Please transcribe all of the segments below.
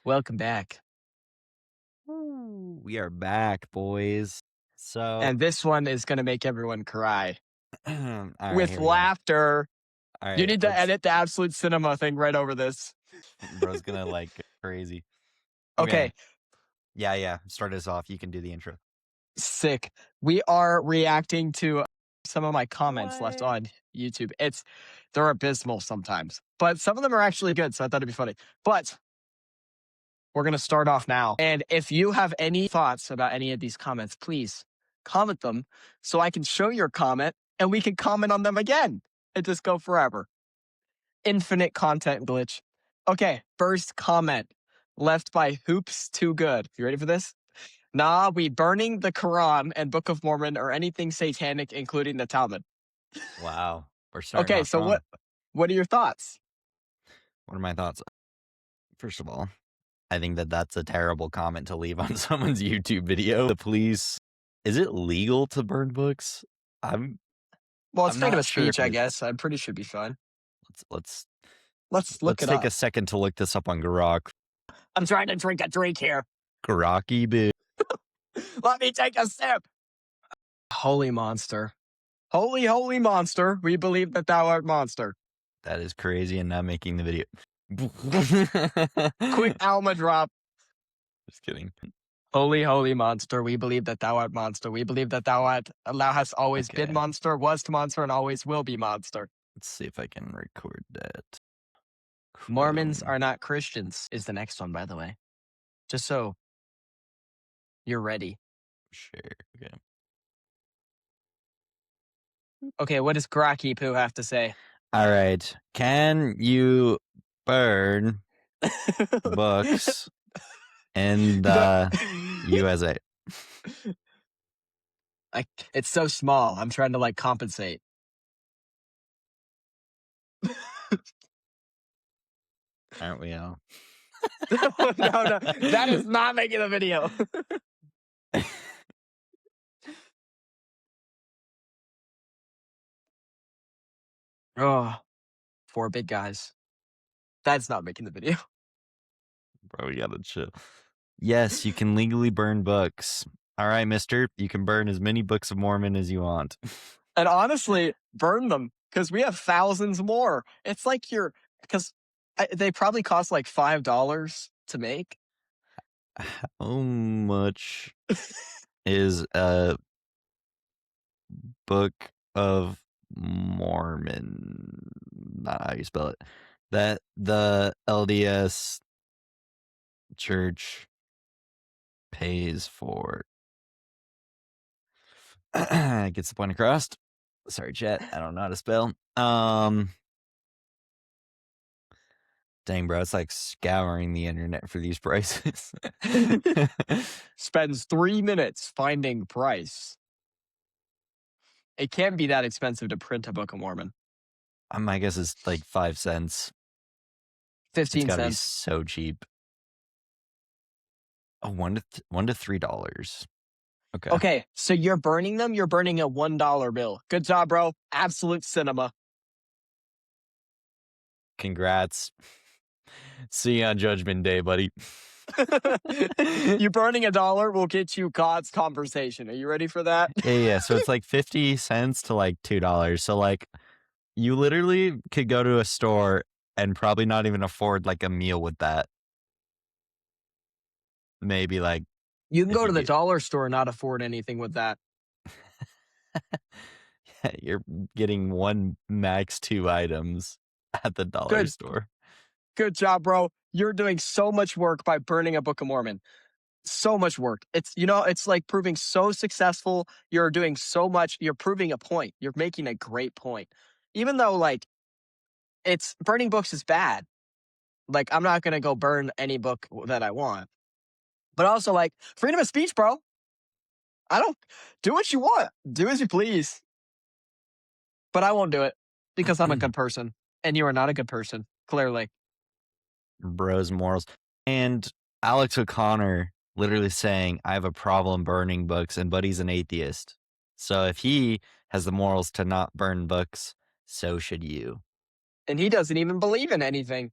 Welcome back. Ooh, we are back, boys. So, And this one is going to make everyone cry all right, with here we go. laughter. All You right, need to edit the absolute cinema thing right over this. bro's gonna like go crazy. Okay, Yeah. Start us off. You can do the intro. sick. We are reacting to some of my comments left What? on YouTube. They're abysmal sometimes, but some of them are actually good, so I thought it'd be funny. But we're going to start off now. And if you have any thoughts about any of these comments, please comment them so I can show your comment and we can comment on them again and just go forever. Infinite content glitch. Okay, first comment left by Hoops Too Good. You ready for this? Nah, we burning the Quran and Book of Mormon or anything satanic, including the Talmud. Wow, we're starting Okay, off so strong. what are your thoughts? What are my thoughts? First of all, I think that's a terrible comment to leave on someone's YouTube video. The police, is it legal to burn books? Well, it's I'm freedom not of sure if speech, I it is. guess. I'm pretty sure it'd be fine. Let's Let's look it take up. a second to look this up on Grok. I'm trying to drink a drink here. Grokky bit. Let me take a sip. Holy monster. Holy monster. We believe that thou art monster. That is crazy and not making the video. Quick Alma drop. Just kidding. Holy monster. We believe that thou art monster. We believe that thou hast always Okay. been monster, was monster, and always will be monster. Let's see if I can record that. Mormons are not Christians is the next one, by the way. Just so you're ready. Sure. Okay. Okay, what does Graki Poo have to say? All right. Can you burn books in the USA? It's so small. I'm trying to like compensate. Aren't we all? No, that is not making the video. Oh, 4 big guys. That's not making the video. Bro, we gotta chill. Yes, you can legally burn books. All right, mister. You can burn as many books of Mormon as you want. And honestly, burn them because we have thousands more. It's like because they probably cost like $5 to make. How much is a Book of Mormon? Not how you spell it. That the LDS church pays for. Gets the point across. Sorry, chat. I don't know how to spell. Dang, bro, it's like scouring the internet for these prices. Spends 3 minutes finding price. It can't be that expensive to print a Book of Mormon. I guess it's like 5 cents. 15 It's gotta be cents. so cheap. Oh, $1 to $3. Okay. Okay, so you're burning them. You're burning a $1 bill. Good job, bro. Absolute cinema. Congrats. See you on Judgment Day, buddy. You burning $1 will get you God's conversation. Are you ready for that? Yeah. So it's like 50 cents to like $2. So like you literally could go to a store and probably not even afford like a meal with that. Maybe like you can go to the dollar store and not afford anything with that. You're getting 1 max 2 items at the dollar store. Good job, bro. You're doing so much work by burning a Book of Mormon. So much work. It's like proving so successful. You're doing so much. You're proving a point. You're making a great point. Even though like it's burning books is bad. Like I'm not going to go burn any book that I want. But also like freedom of speech, bro. I don't do what you want. Do as you please. But I won't do it because I'm a good person and you are not a good person, clearly. Bros morals. And Alex O'Connor literally saying, I have a problem burning books, and Buddy's an atheist. So if he has the morals to not burn books, so should you. And he doesn't even believe in anything.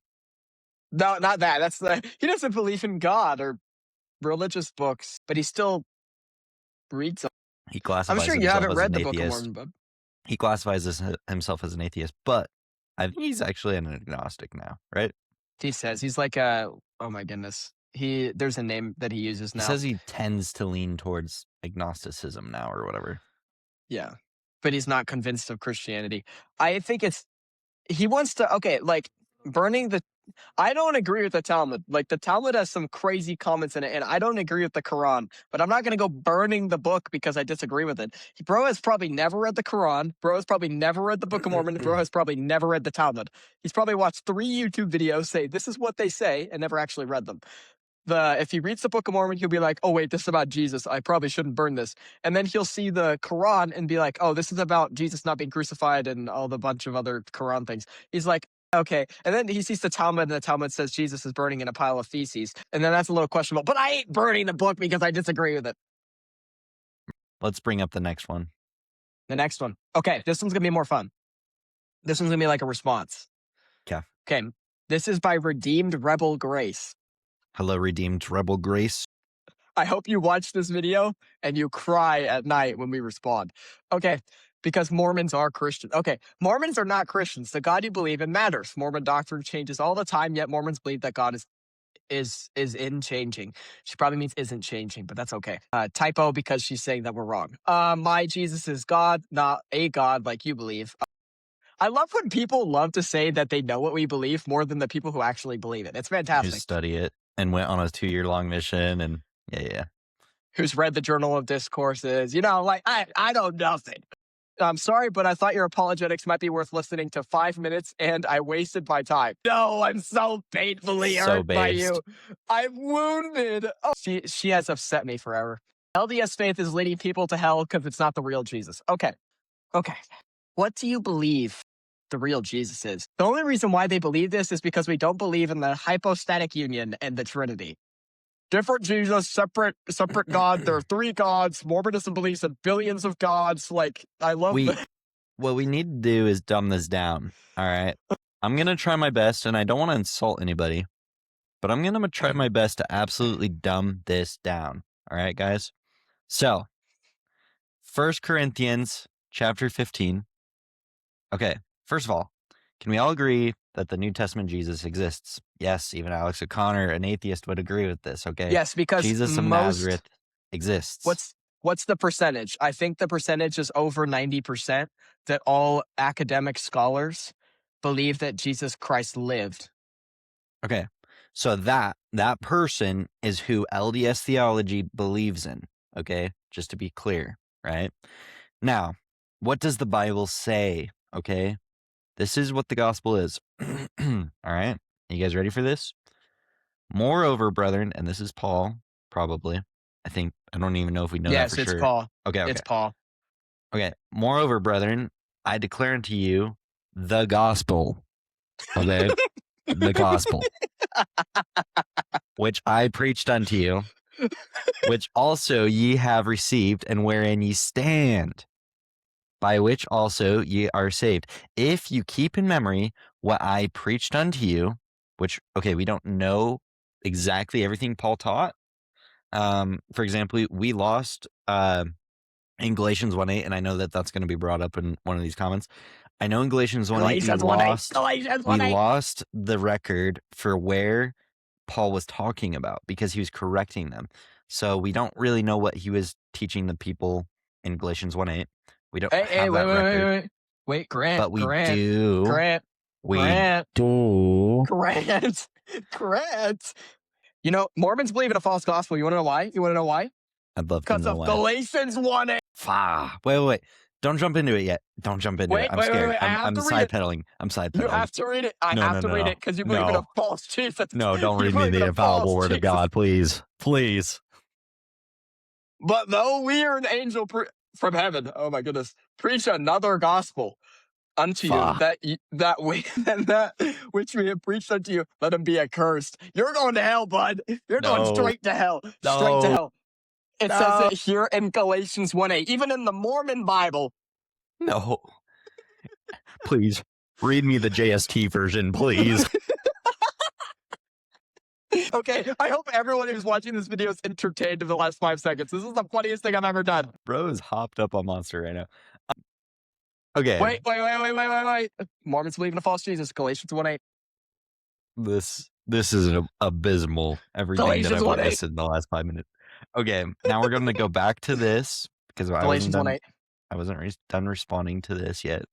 No, not that. He doesn't believe in God or religious books, but he still reads them. He I'm classifies sure you himself haven't as read an the Book of atheist. Mormon, bub. He classifies himself as an atheist, but I think he's actually an agnostic now, right? He says he's like oh my goodness. There's a name that he uses He now. says he tends to lean towards agnosticism now or whatever. Yeah. But he's not convinced of Christianity. I think he wants to, okay, like burning I don't agree with the Talmud. Like the Talmud has some crazy comments in it, and I don't agree with the Quran. But I'm not going to go burning the book because I disagree with it. Bro has probably never read the Quran. Bro has probably never read the Book of Mormon. Bro has probably never read the Talmud. He's probably watched 3 YouTube videos say this is what they say and never actually read them. If he reads the Book of Mormon, he'll be like, oh wait, this is about Jesus. I probably shouldn't burn this. And then he'll see the Quran and be like, oh, this is about Jesus not being crucified and all the bunch of other Quran things. He's like, okay. And then he sees the Talmud, and the Talmud says Jesus is burning in a pile of feces. And then that's a little questionable. But I ain't burning the book because I disagree with it. Let's bring up the next one. The next one. Okay, this one's going to be more fun. This one's going to be like a response. Okay. Okay. This is by Redeemed Rebel Grace. Hello, Redeemed Rebel Grace. I hope you watch this video and you cry at night when we respond. Okay, because Mormons are Christian. Okay, Mormons are not Christians. The God you believe in matters. Mormon doctrine changes all the time, yet Mormons believe that God is in changing. She probably means isn't changing, but that's okay. Typo because she's saying that we're wrong. My Jesus is God, not a God like you believe. I love when people love to say that they know what we believe more than the people who actually believe it. It's Who fantastic. study it and went on a 2-year-long mission and yeah. Who's read the Journal of Discourses, like I know nothing. I'm sorry, but I thought your apologetics might be worth listening to 5 minutes, and I wasted my time. No, I'm so painfully hurt by you. I'm wounded. Oh, she has upset me forever. LDS faith is leading people to hell because it's not the real Jesus. Okay. What do you believe the real Jesus is? The only reason why they believe this is because we don't believe in the hypostatic union and the Trinity. Different Jesus, separate God. There are 3 gods. Mormonism believes in billions of gods. Like, I love that. What we need to do is dumb this down. All right. I'm going to try my best, and I don't want to insult anybody, but I'm going to try my best to absolutely dumb this down. All right, guys? So, 1 Corinthians chapter 15. Okay. First of all, can we all agree that the New Testament Jesus exists? Yes, even Alex O'Connor, an atheist, would agree with this, okay? Yes, because Jesus of Nazareth exists. What's the percentage? I think the percentage is over 90% that all academic scholars believe that Jesus Christ lived. Okay. So that person is who LDS theology believes in, okay? Just to be clear, right? Now, what does the Bible say, okay? This is what the gospel is. All right? You guys ready for this? Moreover, brethren, and this is Paul, probably. I don't even know if we know that for sure. Yes, it's Paul. Okay. It's Paul. Okay. Moreover, brethren, I declare unto you the gospel. Okay? The gospel. Which I preached unto you, which also ye have received, and wherein ye stand, by which also ye are saved. If you keep in memory what I preached unto you, which, okay, we don't know exactly everything Paul taught. For example, we lost in Galatians 1:8, and I know that that's going to be brought up in one of these comments. I know in Galatians 1:8 we lost the record for where Paul was talking about because he was correcting them. So we don't really know what he was teaching the people in Galatians 1:8. We don't have that record. Wait, Grant. But we do. Grant. Mormons believe in a false gospel. You want to know why? I'd love to know why. Because of Galatians 1:8. Wait. Don't jump into it yet. Don't jump into it. I'm scared. I'm side-pedaling. You have to read it. I have to read it because you believe in a false Jesus. No, don't read me the infallible word of God, please. Please. But though we are an angel from heaven, oh my goodness, preach another gospel unto you that which we have preached unto you, let him be accursed. You're going to hell, bud. You're going straight to hell. Straight to hell. It says it here in Galatians 1:8, even in the Mormon Bible. No. Please, read me the JST version, please. Okay, I hope everyone who's watching this video is entertained in the last 5 seconds. This is the funniest thing I've ever done. Bro is hopped up on Monster right now. Okay. Wait. Mormons believe in a false Jesus. Galatians 1:8. This is an abysmal everything that Galatians I've 1:8. witnessed in the last 5 minutes. Okay, now we're going to go back to this because I Galatians wasn't 1:8. done. I wasn't done responding to this yet.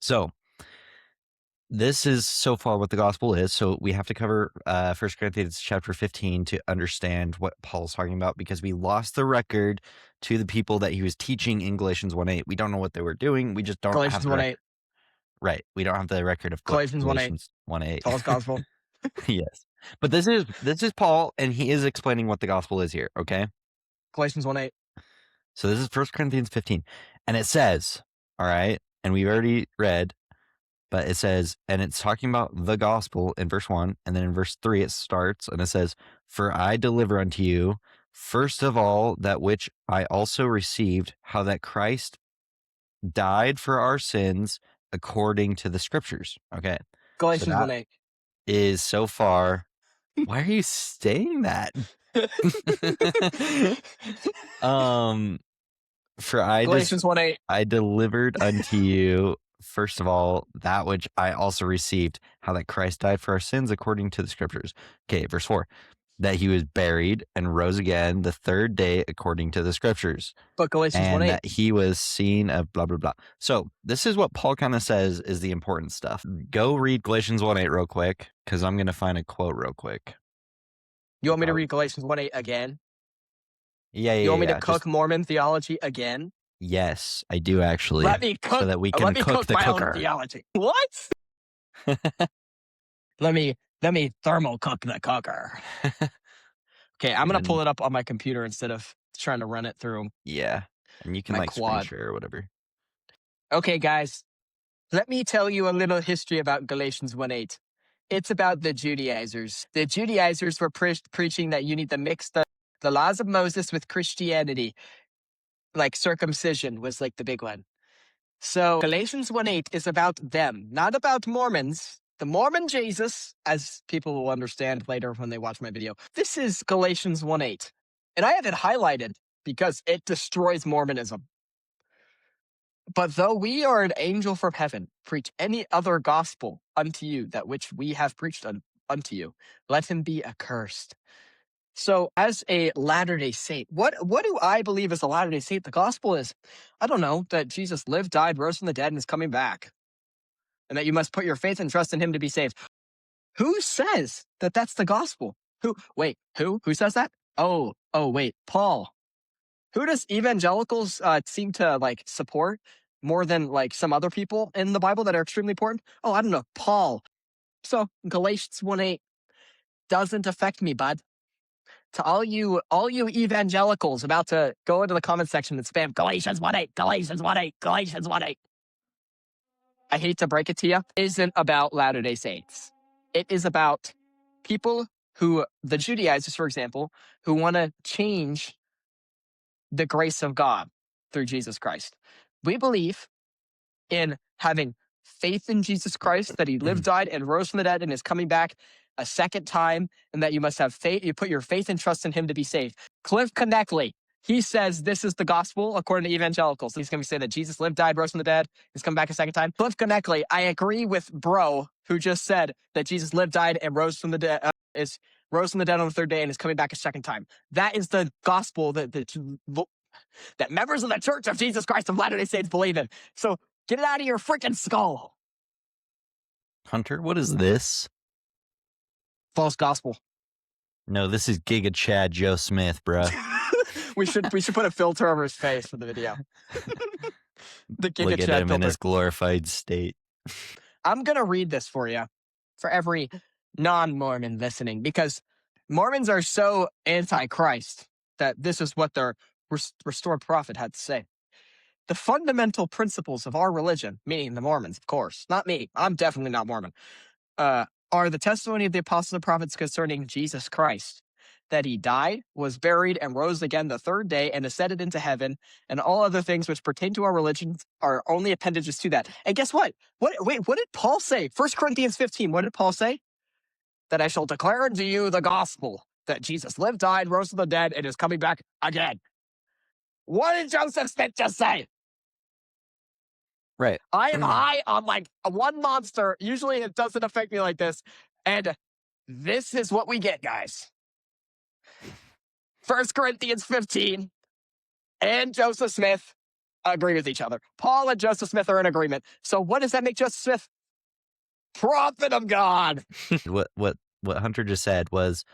So this is so far what the gospel is. So we have to cover 1 Corinthians chapter 15 to understand what Paul's talking about, because we lost the record to the people that he was teaching in Galatians 1:8. We don't know what they were doing. We just don't Galatians have the 1:8. right. We don't have the record of Galatians 1:8. Galatians 1:8. Paul's gospel. Yes. But this is Paul, and he is explaining what the gospel is here, okay? Galatians 1:8. So this is 1 Corinthians 15. And it says, all right, and we've already read, but it says, and it's talking about the gospel in verse 1, and then in verse 3 it starts, and it says, "For I deliver unto you, first of all, that which I also received, how that Christ died for our sins according to the scriptures." Okay. Galatians that 1:8. is so far. Why are you saying that? For Galatians 1:8. I delivered unto you, first of all, that which I also received, how that Christ died for our sins according to the scriptures. Okay, verse 4, that he was buried and rose again the third day according to the scriptures, But Galatians and 1:8. that he was seen of blah, blah, blah. So this is what Paul kind of says is the important stuff. Go read Galatians 1:8 real quick, because I'm going to find a quote real quick. You want me to read Galatians 1:8 again? Yeah. You want me to cook Mormon theology again? Yes, I do actually. Let me cook. So that we can cook the my cooker. own theology. What? let me thermal cook the cooker. Okay, I'm gonna pull it up on my computer instead of trying to run it through. Yeah, and you can my like quad. screen share or whatever. Okay, guys, let me tell you a little history about Galatians 1:8. It's about the Judaizers. The Judaizers were preaching that you need to mix the laws of Moses with Christianity. Like circumcision was like the big one. So Galatians 1:8 is about them, not about Mormons. The Mormon Jesus, as people will understand later when they watch my video. This is Galatians 1:8. And I have it highlighted because it destroys Mormonism. But though we are an angel from heaven, preach any other gospel unto you, that which we have preached unto you, let him be accursed. So as a Latter-day Saint, what do I believe as a Latter-day Saint the gospel is? I don't know, that Jesus lived, died, rose from the dead, and is coming back. And that you must put your faith and trust in him to be saved. Who says that that's the gospel? Who says that? Oh, wait, Paul. Who does evangelicals seem to like support more than like some other people in the Bible that are extremely important? Oh, I don't know, Paul. So Galatians 1:8 doesn't affect me, bud. To all you evangelicals about to go into the comment section and spam Galatians 1:8, Galatians 1:8, Galatians 1:8. I hate to break it to you, it isn't about Latter-day Saints. It is about people who, the Judaizers, for example, who want to change the grace of God through Jesus Christ. We believe in having faith in Jesus Christ, that he lived, died, and rose from the dead and is coming back a second time, and that you must have faith. You put your faith and trust in him to be saved. Cliff Connectley, he says this is the gospel according to evangelicals. He's going to say that Jesus lived, died, rose from the dead, is coming back a second time. Cliff Connectley, I agree with bro who just said that Jesus lived, died, and rose from the dead. Rose from the dead on the third day and is coming back a second time. That is the gospel that members of the Church of Jesus Christ of Latter-day Saints believe in. So get it out of your freaking skull. Hunter, what is this? False gospel. No, this is Giga Chad Joe Smith, bruh. we should put a filter over his face for the video. The Giga Look at Chad him filter. in his glorified state. I'm gonna read this for you, for every non-Mormon listening, because Mormons are so anti-Christ that this is what their restored prophet had to say. The fundamental principles of our religion, meaning the Mormons, of course, not me, I'm definitely not Mormon, are the testimony of the apostles and prophets concerning Jesus Christ, that he died, was buried, and rose again the third day, and ascended into heaven, and all other things which pertain to our religion are only appendages to that. And guess what? What did Paul say? 1 Corinthians 15, what did Paul say? that I shall declare unto you the gospel that Jesus lived, died, rose from the dead, and is coming back again. What did Joseph Smith just say? Right. I am high on like one monster. Usually it doesn't affect me like this. And this is what we get, guys. 1 Corinthians 15 and Joseph Smith agree with each other. Paul and Joseph Smith are in agreement. So what does that make Joseph Smith? Prophet of God. What Hunter just said was,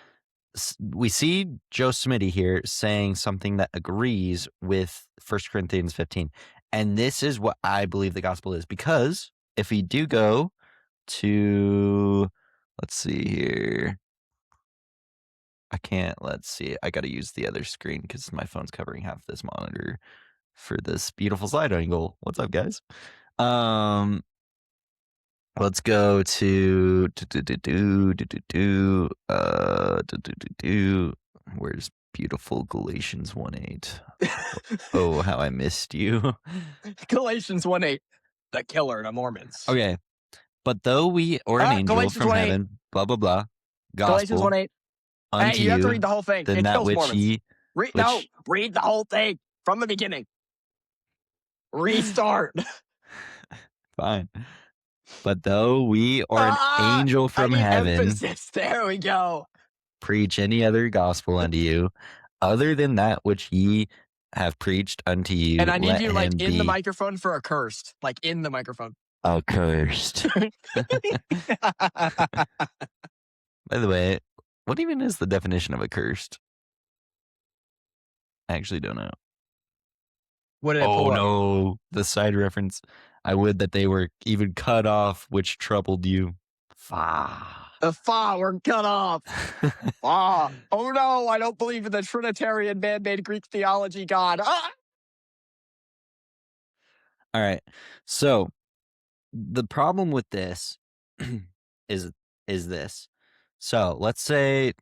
we see Joe Smitty here saying something that agrees with 1 Corinthians 15. And this is what I believe the gospel is. Because if we do go to, let's see here. Let's see. I got to use the other screen because my phone's covering half this monitor for this beautiful slide angle. What's up, guys? Let's go to where's beautiful Galatians 1:8? Oh, how I missed you. Galatians 1:8, the killer to Mormons. Okay. But though we or an angel Galatians from 1:8. heaven, blah blah blah, Galatians gospel 1:8. unto Hey, you have to you, read the whole thing. then It that kills which Mormons. ye No, read the whole thing from the beginning. Restart. Fine. But though we or an angel from heaven emphasis. There we go. preach any other gospel unto you, other than that which ye have preached unto you, And I need let you him like in the be microphone for accursed. Like in the microphone. accursed. By the way, what even is the definition of accursed? I actually don't know. What did it pull up? No, the side reference. I would that they were even cut off, which troubled you. The fa were cut off. Oh no, I don't believe in the Trinitarian man-made Greek theology God. Ah! All right. So the problem with this is this. So let's say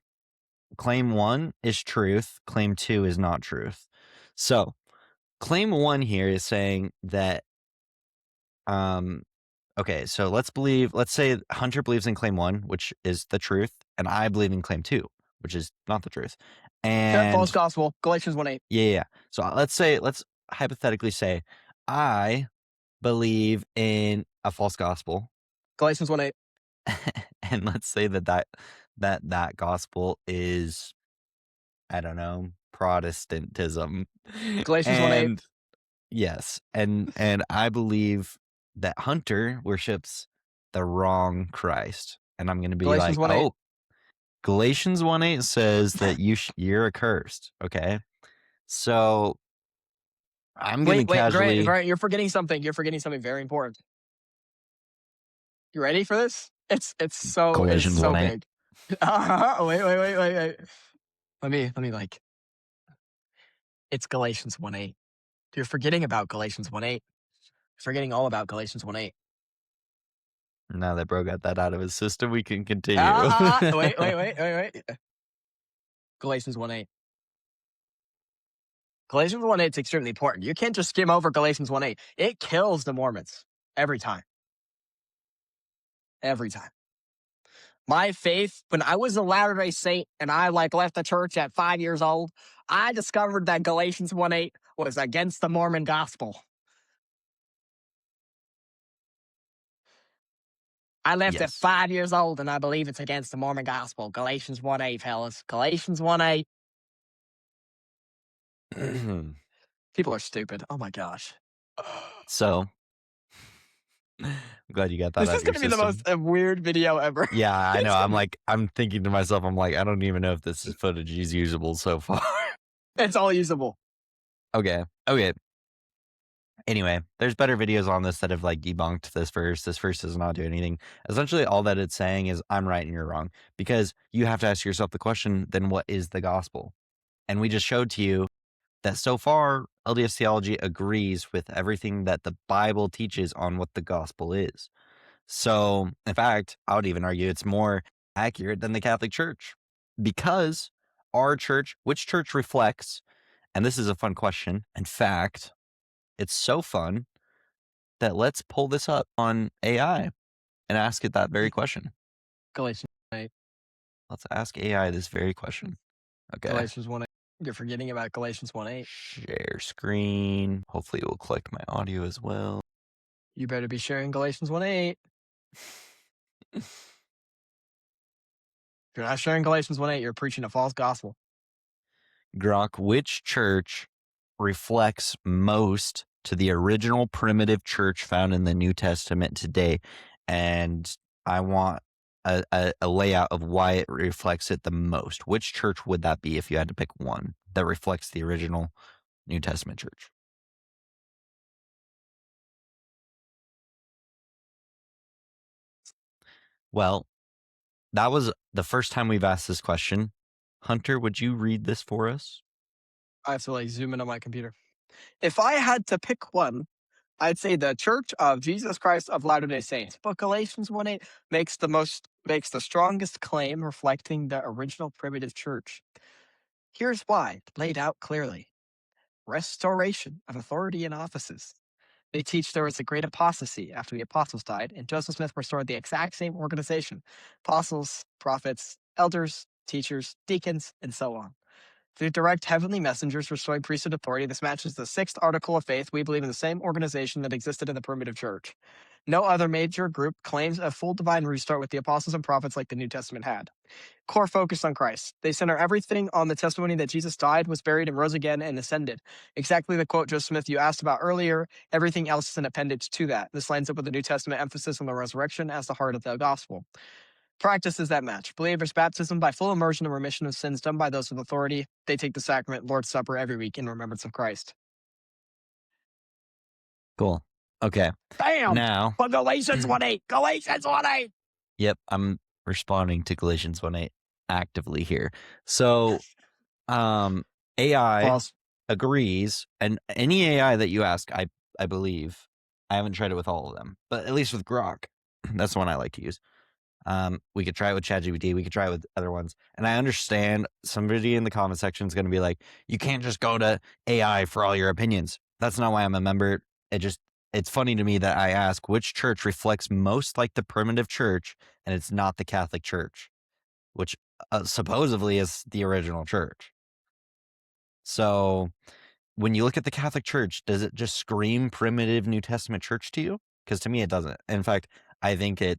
claim 1 is truth, claim 2 is not truth. So claim 1 here is saying that okay, so let's say Hunter believes in claim 1, which is the truth, and I believe in claim 2, which is not the truth. And false gospel. Galatians 1:8. Yeah. So let's hypothetically say I believe in a false gospel. Galatians 1:8. And let's say that gospel is, I don't know, Protestantism. Galatians 1:8. And yes, and I believe that Hunter worships the wrong Christ, and I'm going to be Galatians like, 1:8. oh, Galatians 1:8 says that you're accursed. Okay, so I'm going to casually. Grant, you're forgetting something. You're forgetting something very important. You ready for this? It's so Galatians 1:8. big. Wait. Let me like. It's Galatians 1:8. You're forgetting about Galatians 1:8. Forgetting all about Galatians 1:8. Now that bro got that out of his system, we can continue. Wait. Galatians 1:8. Galatians 1:8 is extremely important. You can't just skim over Galatians 1:8. It kills the Mormons every time. Every time. My faith, when I was a Latter-day Saint and I left the church at 5 years old, I discovered that Galatians 1:8 was against the Mormon gospel. I left at 5 years old and I believe it's against the Mormon gospel. Galatians 1:8, fellas. Galatians 1:8. People are stupid. Oh my gosh. So, I'm glad you got that. This is going to be the most weird video ever. Yeah, I know. I'm thinking to myself, I'm like, I don't even know if this footage is usable so far. It's all usable. Okay. Anyway, there's better videos on this that have debunked this verse. This verse does not do anything. Essentially, all that it's saying is I'm right and you're wrong, because you have to ask yourself the question, then what is the gospel? And we just showed to you that so far, LDS theology agrees with everything that the Bible teaches on what the gospel is. So, in fact, I would even argue it's more accurate than the Catholic Church, because our church, which church reflects, and this is a fun question. In fact, it's so fun that let's pull this up on AI and ask it that very question. Galatians 1:8. Let's ask AI this very question. Okay. Galatians 1:8. You're forgetting about Galatians 1:8. Share screen. Hopefully it will collect my audio as well. You better be sharing Galatians 1:8. If you're not sharing Galatians 1:8, you're preaching a false gospel. Grok, which church reflects most to the original primitive church found in the New Testament today? And I want a layout of why it reflects it the most. Which church would that be if you had to pick one that reflects the original New Testament church? Well, that was the first time we've asked this question. Hunter, would you read this for us? I have to like zoom in on my computer. If I had to pick one, I'd say the Church of Jesus Christ of Latter-day Saints. But Galatians 1:8 makes the strongest claim reflecting the original primitive church. Here's why, laid out clearly. Restoration of authority and offices. They teach there was a great apostasy after the apostles died, and Joseph Smith restored the exact same organization: apostles, prophets, elders, teachers, deacons, and so on. Through direct heavenly messengers restoring priesthood authority, this matches the sixth article of faith. We believe in the same organization that existed in the primitive church. No other major group claims a full divine restart with the apostles and prophets like the New Testament had. Core focus on Christ. They center everything on the testimony that Jesus died, was buried, and rose again and ascended. Exactly the quote, Joseph Smith, you asked about earlier. Everything else is an appendage to that. This lines up with the New Testament emphasis on the resurrection as the heart of the gospel. Practices that match. Believers' baptism by full immersion and remission of sins done by those with authority. They take the sacrament, Lord's Supper, every week in remembrance of Christ. Cool. Okay. Bam! Now, But Galatians 1:8. Galatians 1:8. yep, I'm responding to Galatians 1:8 actively here. So, AI False. agrees, and any AI that you ask, I believe, I haven't tried it with all of them, but at least with Grok, that's the one I like to use. We could try it with ChatGPT. We could try it with other ones. And I understand somebody in the comment section is going to be like, you can't just go to AI for all your opinions. That's not why I'm a member. It's funny to me that I ask which church reflects most like the primitive church, and it's not the Catholic Church, which supposedly is the original church. So when you look at the Catholic Church, does it just scream primitive New Testament church to you? Because to me, it doesn't. In fact, I think it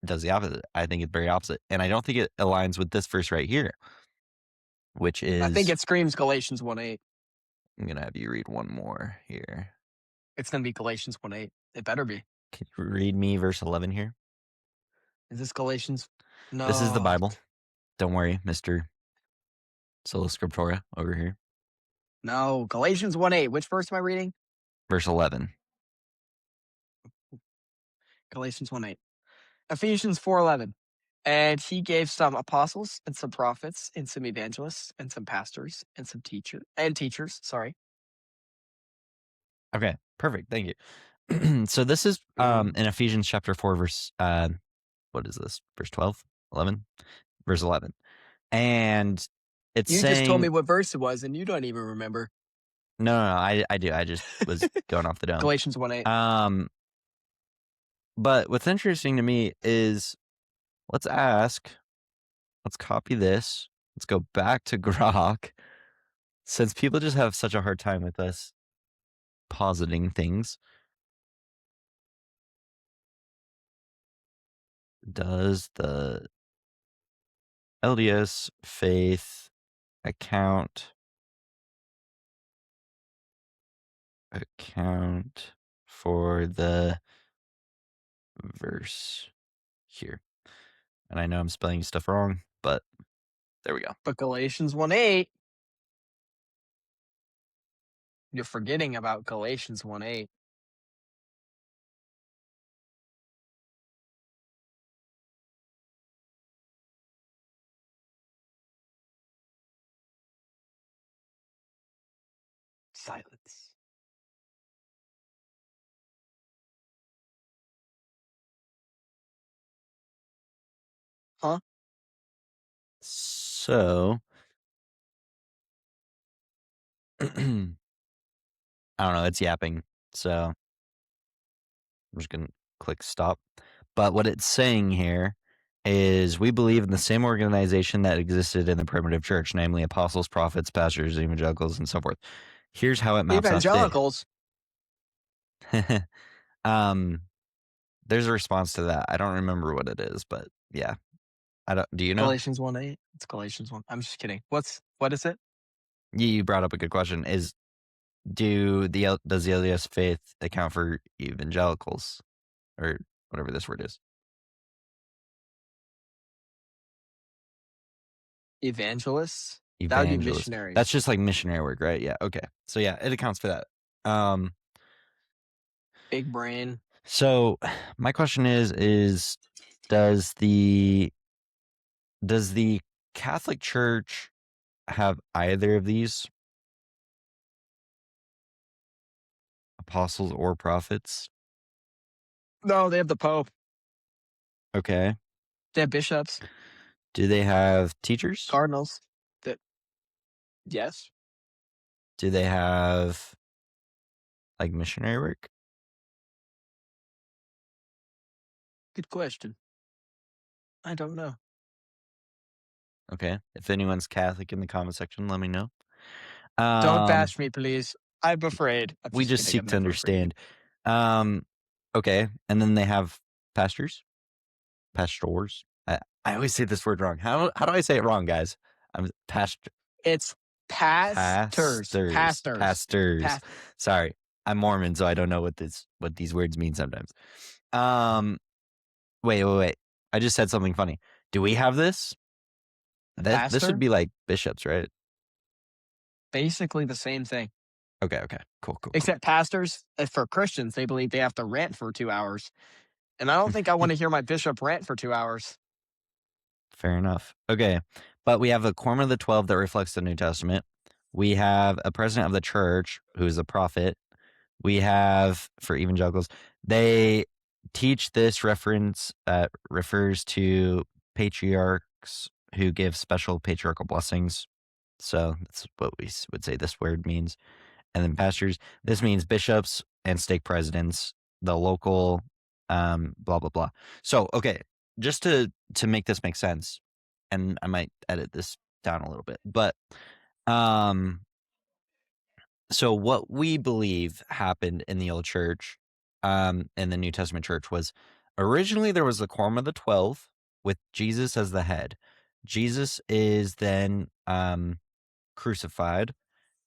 does the opposite. I think it's very opposite. And I don't think it aligns with this verse right here, which I think is, it screams Galatians 1:8. I'm going to have you read one more here. It's going to be Galatians 1:8. It better be. Can you read me verse 11 here? Is this Galatians? No. This is the Bible. Don't worry, Mr. Sola Scriptura over here. No. Galatians 1:8. Which verse am I reading? Verse 11. Galatians 1:8. Ephesians 4:11. And he gave some apostles and some prophets and some evangelists and some pastors and some teachers. Sorry. Okay, perfect. Thank you. So this is in Ephesians chapter 4, verse, what is this? Verse 12? 11? Verse 11. And it's You saying, just told me what verse it was, and you don't even remember. no, I do. I just was going off the dome. Galatians 1:8. But what's interesting to me is let's copy this. Let's go back to Grok. Since people just have such a hard time with us positing things, does the LDS faith account for the verse here? And I know I'm spelling stuff wrong, but there we go. But Galatians 1:8. You're forgetting about Galatians 1:8. Silence. Huh? So I don't know, it's yapping. So I'm just going to click stop. But what it's saying here is we believe in the same organization that existed in the primitive church, namely apostles, prophets, pastors, evangelicals, and so forth. Here's how it maps out today. Evangelicals. um, there's a response to that. I don't remember what it is, but yeah. I don't. Do you know? Galatians 1:8. It's Galatians 1. I'm just kidding. What is it? You brought up a good question. Does the LDS faith account for evangelicals or whatever this word is? Evangelists? That would be Evangelists. missionaries. That's just like missionary work, right? Yeah. Okay. So yeah, it accounts for that. Big brain. So my question is does the Catholic Church have either of these apostles or prophets? No, they have the Pope. Okay. They have bishops, Do they have teachers? cardinals. That yes. Do they have like missionary work? Good question. I don't know. Okay. If anyone's Catholic in the comment section, let me know. Don't bash me, please. I'm afraid. I'm We just kidding. seek I'm to never afraid. understand. Okay. And then they have pastors, pastors. I always say this word wrong. How do I say it wrong, guys? I'm pastor. It's pastors. Pastors. Sorry, I'm Mormon, so I don't know what these words mean sometimes. Wait. I just said something funny. Do we have this? This would be like bishops, right? Basically the same thing. Okay. Cool. Except pastors, for Christians, they believe they have to rant for 2 hours. And I don't think I want to hear my bishop rant for 2 hours. Fair enough. Okay. But we have a quorum of the 12 that reflects the New Testament. We have a president of the church who is a prophet. We have, for evangelicals, they teach this refers to patriarchs who give special patriarchal blessings. So that's what we would say this word means. And then pastors, this means bishops and stake presidents, the local, blah, blah, blah. So, okay, just to make this make sense, and I might edit this down a little bit, but so what we believe happened in the old church, in the New Testament church was originally there was the quorum of the 12 with Jesus as the head. Jesus is then crucified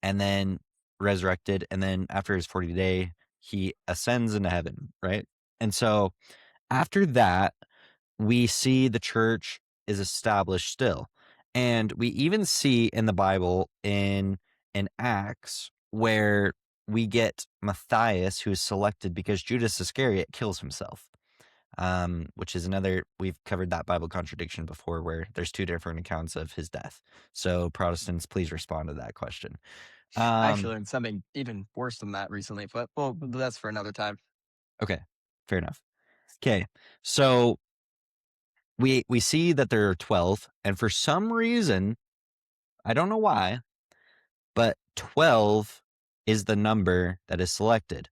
and then resurrected, and then after his 40-day, he ascends into heaven, right? And so after that, we see the church is established still. And we even see in the Bible in Acts where we get Matthias, who is selected because Judas Iscariot kills himself. Which is another, we've covered that Bible contradiction before where there's two different accounts of his death. So Protestants, please respond to that question. I actually learned something even worse than that recently, but well, that's for another time. Okay, fair enough. Okay, so we see that there are 12, and for some reason, I don't know why, but 12 is the number that is selected.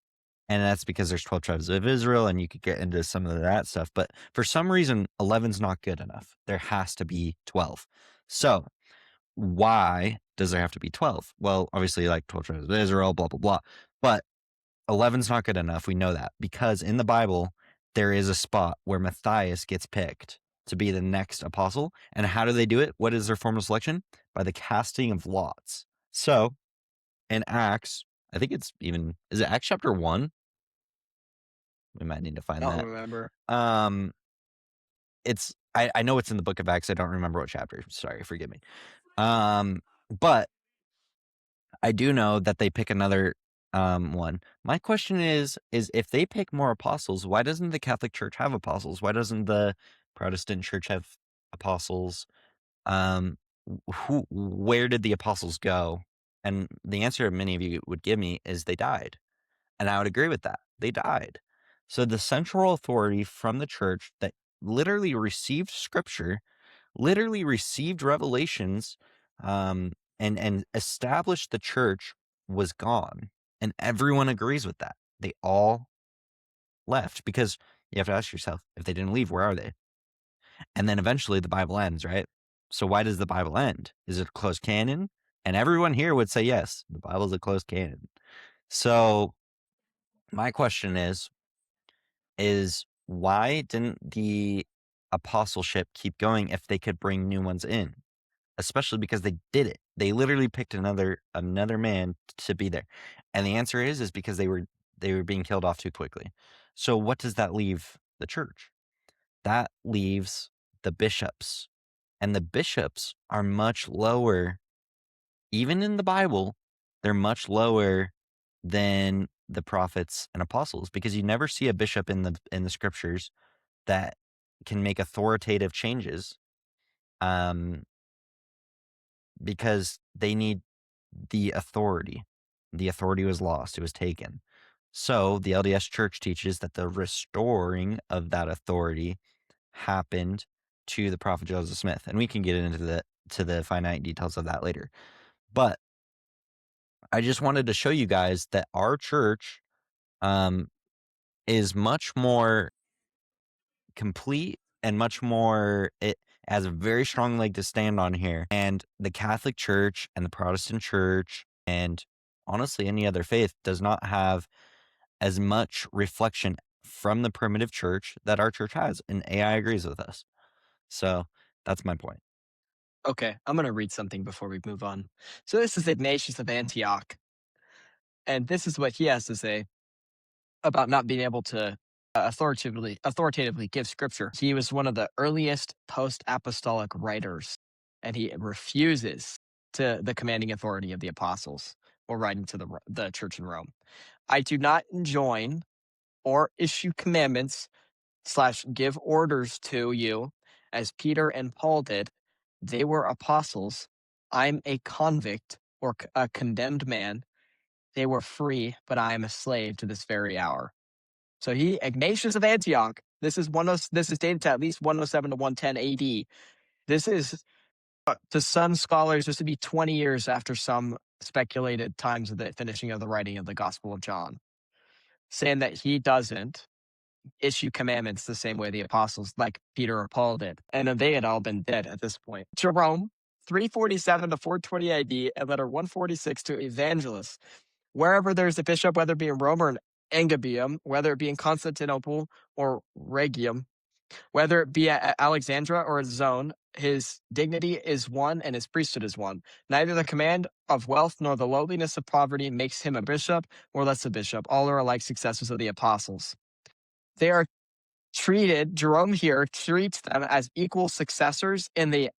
And that's because there's 12 tribes of Israel, and you could get into some of that stuff. But for some reason, 11's not good enough. There has to be 12. So why does there have to be 12? Well, obviously, like 12 tribes of Israel, blah, blah, blah. But 11's not good enough. We know that because in the Bible, there is a spot where Matthias gets picked to be the next apostle. And how do they do it? What is their form of selection? By the casting of lots. So in Acts, I think is it Acts chapter 1? We might need to find I that. don't remember. It's I know it's in the book of Acts. I don't remember what chapter. Sorry, forgive me. But I do know that they pick another one. My question is if they pick more apostles, why doesn't the Catholic Church have apostles? Why doesn't the Protestant Church have apostles? Where did the apostles go? And the answer many of you would give me is they died. And I would agree with that. They died. So the central authority from the church that literally received scripture, literally received revelations, and established the church was gone. And everyone agrees with that. They all left because you have to ask yourself, if they didn't leave, where are they? And then eventually the Bible ends, right? So why does the Bible end? Is it a closed canon? And everyone here would say yes, the Bible's a closed canon. So my question is why didn't the apostleship keep going if they could bring new ones in? Especially because they did it. They literally picked another man to be there. And the answer is because they were being killed off too quickly. So what does that leave the church? That leaves the bishops. And the bishops are much lower, even in the Bible, they're much lower than the prophets and apostles, because you never see a bishop in the scriptures that can make authoritative changes, um, because they need the authority. The authority was lost, it was taken. So the LDS Church teaches that the restoring of that authority happened to the prophet Joseph Smith, and we can get into the finite details of that later. But I just wanted to show you guys that our church is much more complete and much more, it has a very strong leg to stand on here. And the Catholic Church and the Protestant Church and honestly any other faith does not have as much reflection from the primitive church that our church has, and AI agrees with us. So that's my point. Okay, I'm going to read something before we move on. So this is Ignatius of Antioch, and this is what he has to say about not being able to authoritatively give scripture. He was one of the earliest post-apostolic writers, and he refuses to the commanding authority of the apostles or writing to the church in Rome. I do not enjoin or issue commandments / give orders to you as Peter and Paul did. They were apostles. I'm a convict or a condemned man. They were free, but I am a slave to this very hour. So Ignatius of Antioch, this is dated to at least 107 to 110 AD. This is, to some scholars, this would be 20 years after some speculated times of the finishing of the writing of the Gospel of John, saying that he doesn't issue commandments the same way the apostles like Peter or Paul did. And they had all been dead at this point. Jerome, 347 to 420 AD, and letter 146 to evangelists. Wherever there's a bishop, whether it be in Rome or in Engabium, whether it be in Constantinople or Regium, whether it be at Alexandria or at Zone, his dignity is one and his priesthood is one. Neither the command of wealth nor the lowliness of poverty makes him a bishop or less a bishop. All are alike successors of the apostles. They are treated, Jerome here treats them as equal successors in the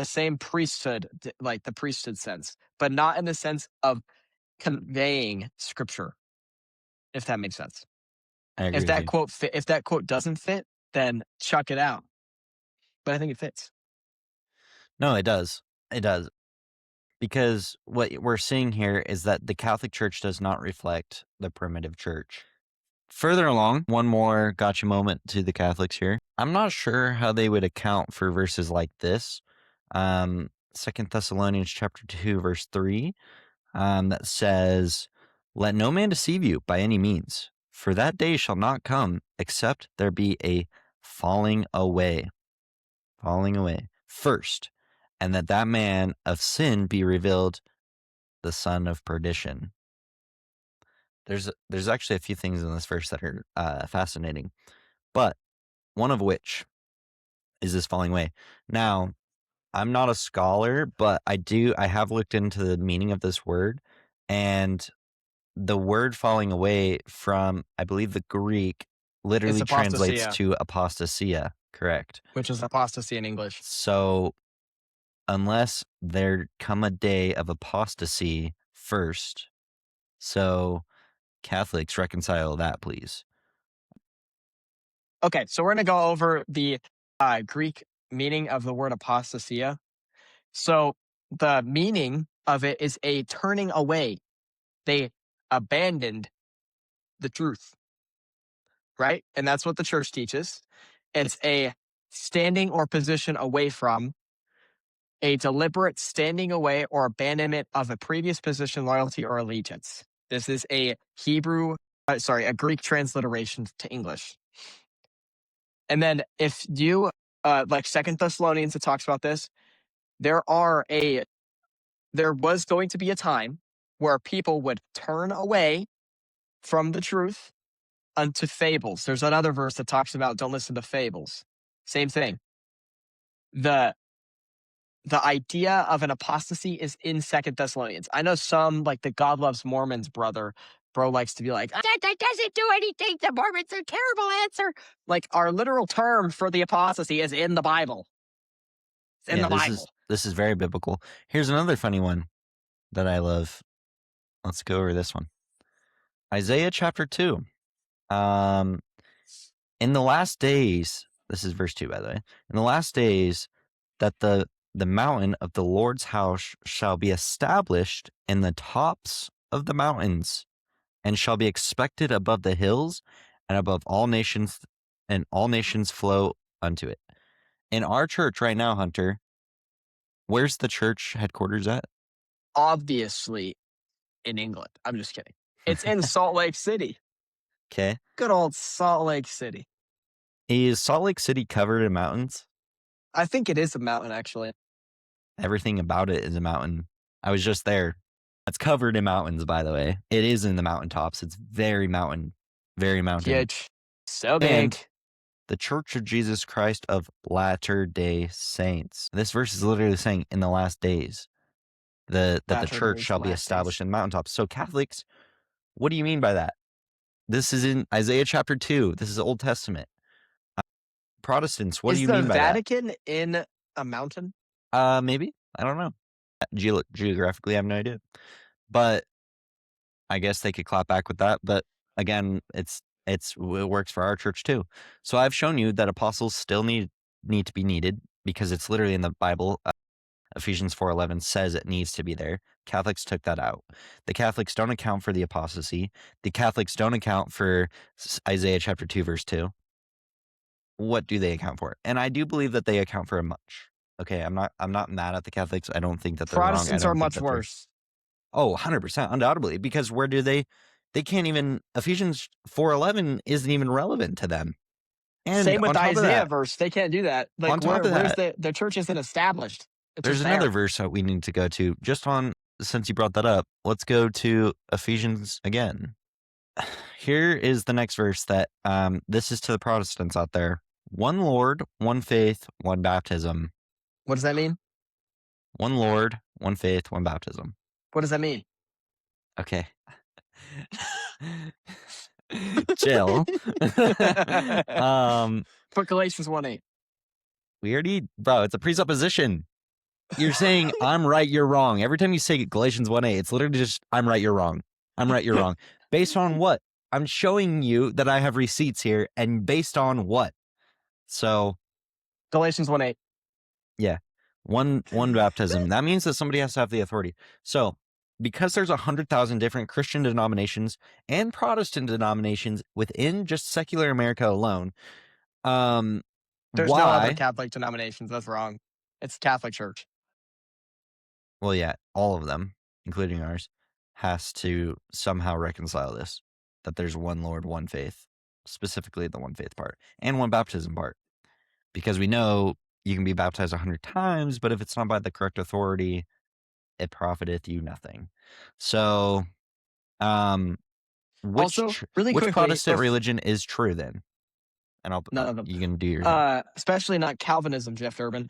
same priesthood, like the priesthood sense, but not in the sense of conveying scripture, if that makes sense. I agree with you. If that quote doesn't fit, then chuck it out. But I think it fits. No, it does. It does. Because what we're seeing here is that the Catholic Church does not reflect the primitive church. Further along, one more gotcha moment to the Catholics here. I'm not sure how they would account for verses like this. 2 Thessalonians chapter 2, verse 3, that says, "Let no man deceive you by any means, for that day shall not come, except there be a falling away first, and that man of sin be revealed, the son of perdition." There's actually a few things in this verse that are fascinating, but one of which is this falling away. Now, I'm not a scholar, but I have looked into the meaning of this word, and the word falling away from, I believe, the Greek literally translates apostasia, to apostasia, correct? which is apostasy in English. So unless there come a day of apostasy first, so Catholics reconcile that, please. Okay, so we're going to go over the Greek meaning of the word apostasia. So the meaning of it is a turning away. They abandoned the truth, right? And that's what the church teaches. It's a standing or position away from, a deliberate standing away or abandonment of a previous position, loyalty, or allegiance. This is a Greek transliteration to English. And then if you like Second Thessalonians, it talks about this. There was going to be a time where people would turn away from the truth unto fables. There's another verse that talks about don't listen to fables. Same thing. The idea of an apostasy is in Second Thessalonians. I know some, like the God Loves Mormons bro likes to be like, that doesn't do anything. The Mormons are a terrible answer. Like our literal term for the apostasy is in the Bible. It's in Yeah, the Bible. this is very biblical. Here's another funny one that I love. Let's go over this one. Isaiah chapter 2. In the last days, this is verse 2, by the way. In the last days, that the mountain of the Lord's house shall be established in the tops of the mountains, and shall be expected above the hills, and above all nations, and all nations flow unto it. In our church right now, Hunter, where's the church headquarters at? Obviously in England. I'm just kidding. It's in Salt Lake City. Okay. Good old Salt Lake City. Is Salt Lake City covered in mountains? I think it is a mountain, actually. Everything about it is a mountain. I was just there. It's covered in mountains, by the way. It is in the mountaintops. It's very mountain. Huge. So big. And the Church of Jesus Christ of Latter-day Saints. This verse is literally saying in the last days that the church shall be established in the mountaintops. So Catholics, what do you mean by that? This is in Isaiah chapter 2. This is Old Testament. Protestants, what do you mean by that? Is the Vatican in a mountain? Maybe. I don't know. Geographically, I have no idea. But I guess they could clap back with that. But again, it works for our church too. So I've shown you that apostles still need to be needed because it's literally in the Bible. Ephesians 4:11 says it needs to be there. Catholics took that out. The Catholics don't account for the apostasy. The Catholics don't account for Isaiah chapter 2 verse 2. What do they account for? And I do believe that they account for a much. Okay, I'm not mad at the Catholics. I don't think that they're Protestants wrong. are much worse. Oh, 100%, undoubtedly, because where do they can't even, Ephesians 4:11 isn't even relevant to them. And same with the Isaiah that, verse. They can't do that. Like, on top of that, the church isn't established. There's another verse that we need to go to. Since you brought that up, let's go to Ephesians again. Here is the next verse that this is to the Protestants out there. One Lord, one faith, one baptism. What does that mean? One Lord, one faith, one baptism. What does that mean? Okay. Chill. Put Galatians 1:8. Bro, it's a presupposition. You're saying I'm right, you're wrong. Every time you say Galatians 1:8, it's literally just I'm right, you're wrong. I'm right, you're wrong. Based on what? I'm showing you that I have receipts here, and based on what? So Galatians 1:8. Yeah. One baptism. That means that somebody has to have the authority. So because there's 100,000 different Christian denominations and Protestant denominations within just secular America alone, there's no other Catholic denominations. That's wrong. It's Catholic Church. Well, yeah, all of them, including ours, has to somehow reconcile this, that there's one Lord, one faith, specifically the one faith part, and one baptism part. Because we know you can be baptized 100 times, but if it's not by the correct authority, it profiteth you nothing. So, which Protestant religion is true then? And none of them. You can do your especially not Calvinism, Jeff Durbin.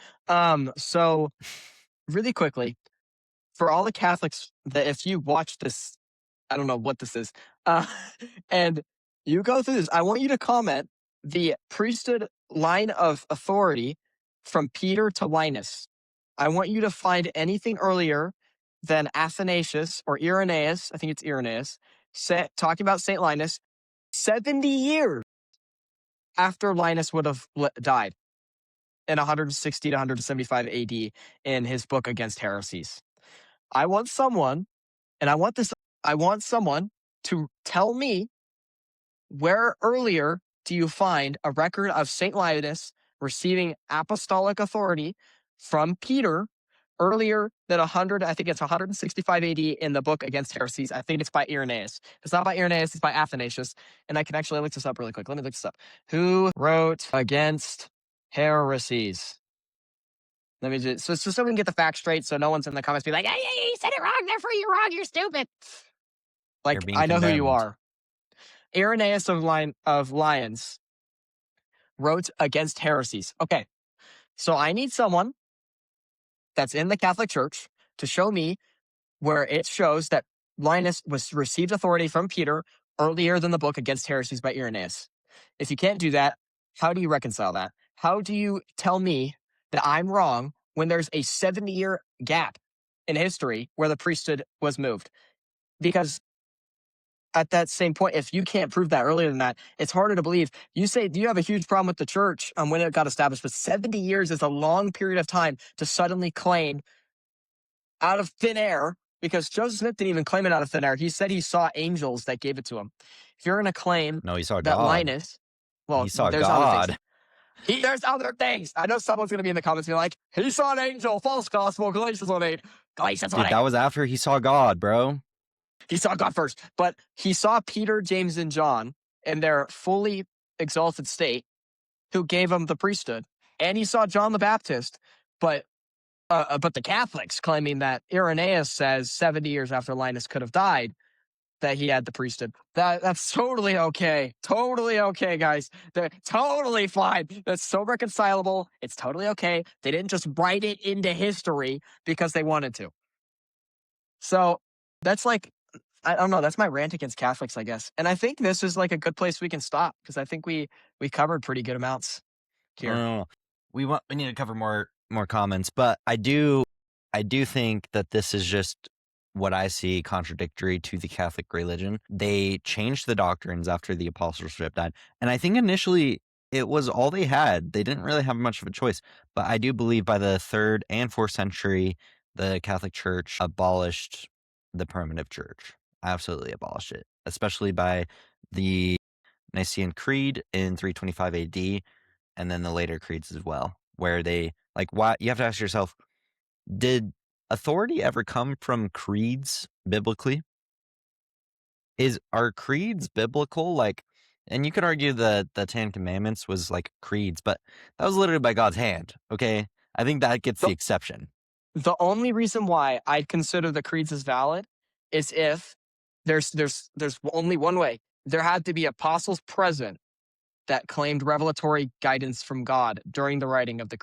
So really quickly, for all the Catholics, that if you watch this, I don't know what this is, and you go through this, I want you to comment the priesthood line of authority from Peter to Linus. I want you to find anything earlier than Athanasius or Irenaeus, I think it's Irenaeus, talking about St. Linus, 70 years after Linus would have died in 160 to 175 AD in his book Against Heresies. I want someone to tell me where earlier do you find a record of St. Linus receiving apostolic authority from Peter earlier than 165 AD in the book Against Heresies. I think it's by Irenaeus. If it's not by Irenaeus, it's by Athanasius. And I can actually look this up really quick. Let me look this up. Who wrote Against Heresies. Let me just so we can get the facts straight, so no one's in the comments be like, "Hey, you said it wrong. Therefore, you're wrong. You're stupid." You're Like being I know who you condemned. are. Irenaeus of Lyons wrote against heresies. Okay, so I need someone that's in the Catholic Church to show me where it shows that Linus was received authority from Peter earlier than the book Against Heresies by Irenaeus. If you can't do that, how do you reconcile that? How do you tell me that I'm wrong when there's a 70-year gap in history where the priesthood was moved? Because at that same point, if you can't prove that earlier than that, it's harder to believe. You say you have a huge problem with the church when it got established, but 70 years is a long period of time to suddenly claim out of thin air, because Joseph Smith didn't even claim it out of thin air. He said he saw angels that gave it to him. If you're going to claim No, he saw that God. Linus, well, He saw there's other things. God. There's other things. I know someone's going to be in the comments being like, he saw an angel, false gospel, Galatians 1:8. Galatians Dude, 1:8. that was after he saw God, bro. He saw God first, but he saw Peter, James, and John in their fully exalted state, who gave him the priesthood. And he saw John the Baptist, but the Catholics claiming that Irenaeus says 70 years after Linus could have died, that he had the priesthood. That's totally okay. Totally okay, guys. They're totally fine. That's so reconcilable. It's totally okay. They didn't just write it into history because they wanted to. So that's like, I don't know. That's my rant against Catholics, I guess. And I think this is like a good place we can stop because I think we covered pretty good amounts here. Oh, we need to cover more comments, but I do think that this is just what I see contradictory to the Catholic religion. They changed the doctrines after the apostleship died, and I think initially it was all they had. They didn't really have much of a choice, but I do believe by the 3rd and 4th century, the Catholic Church abolished the primitive church. Absolutely abolished it, especially by the Nicene Creed in 325 AD, and then the later creeds as well, where they why you have to ask yourself, did authority ever come from creeds biblically? Are creeds biblical? And you could argue that the 10 Commandments was like creeds, but that was literally by God's hand. Okay, I think that gets the exception. The only reason why I'd consider the creeds as valid is if there's only one way. There had to be apostles present that claimed revelatory guidance from God during the writing of the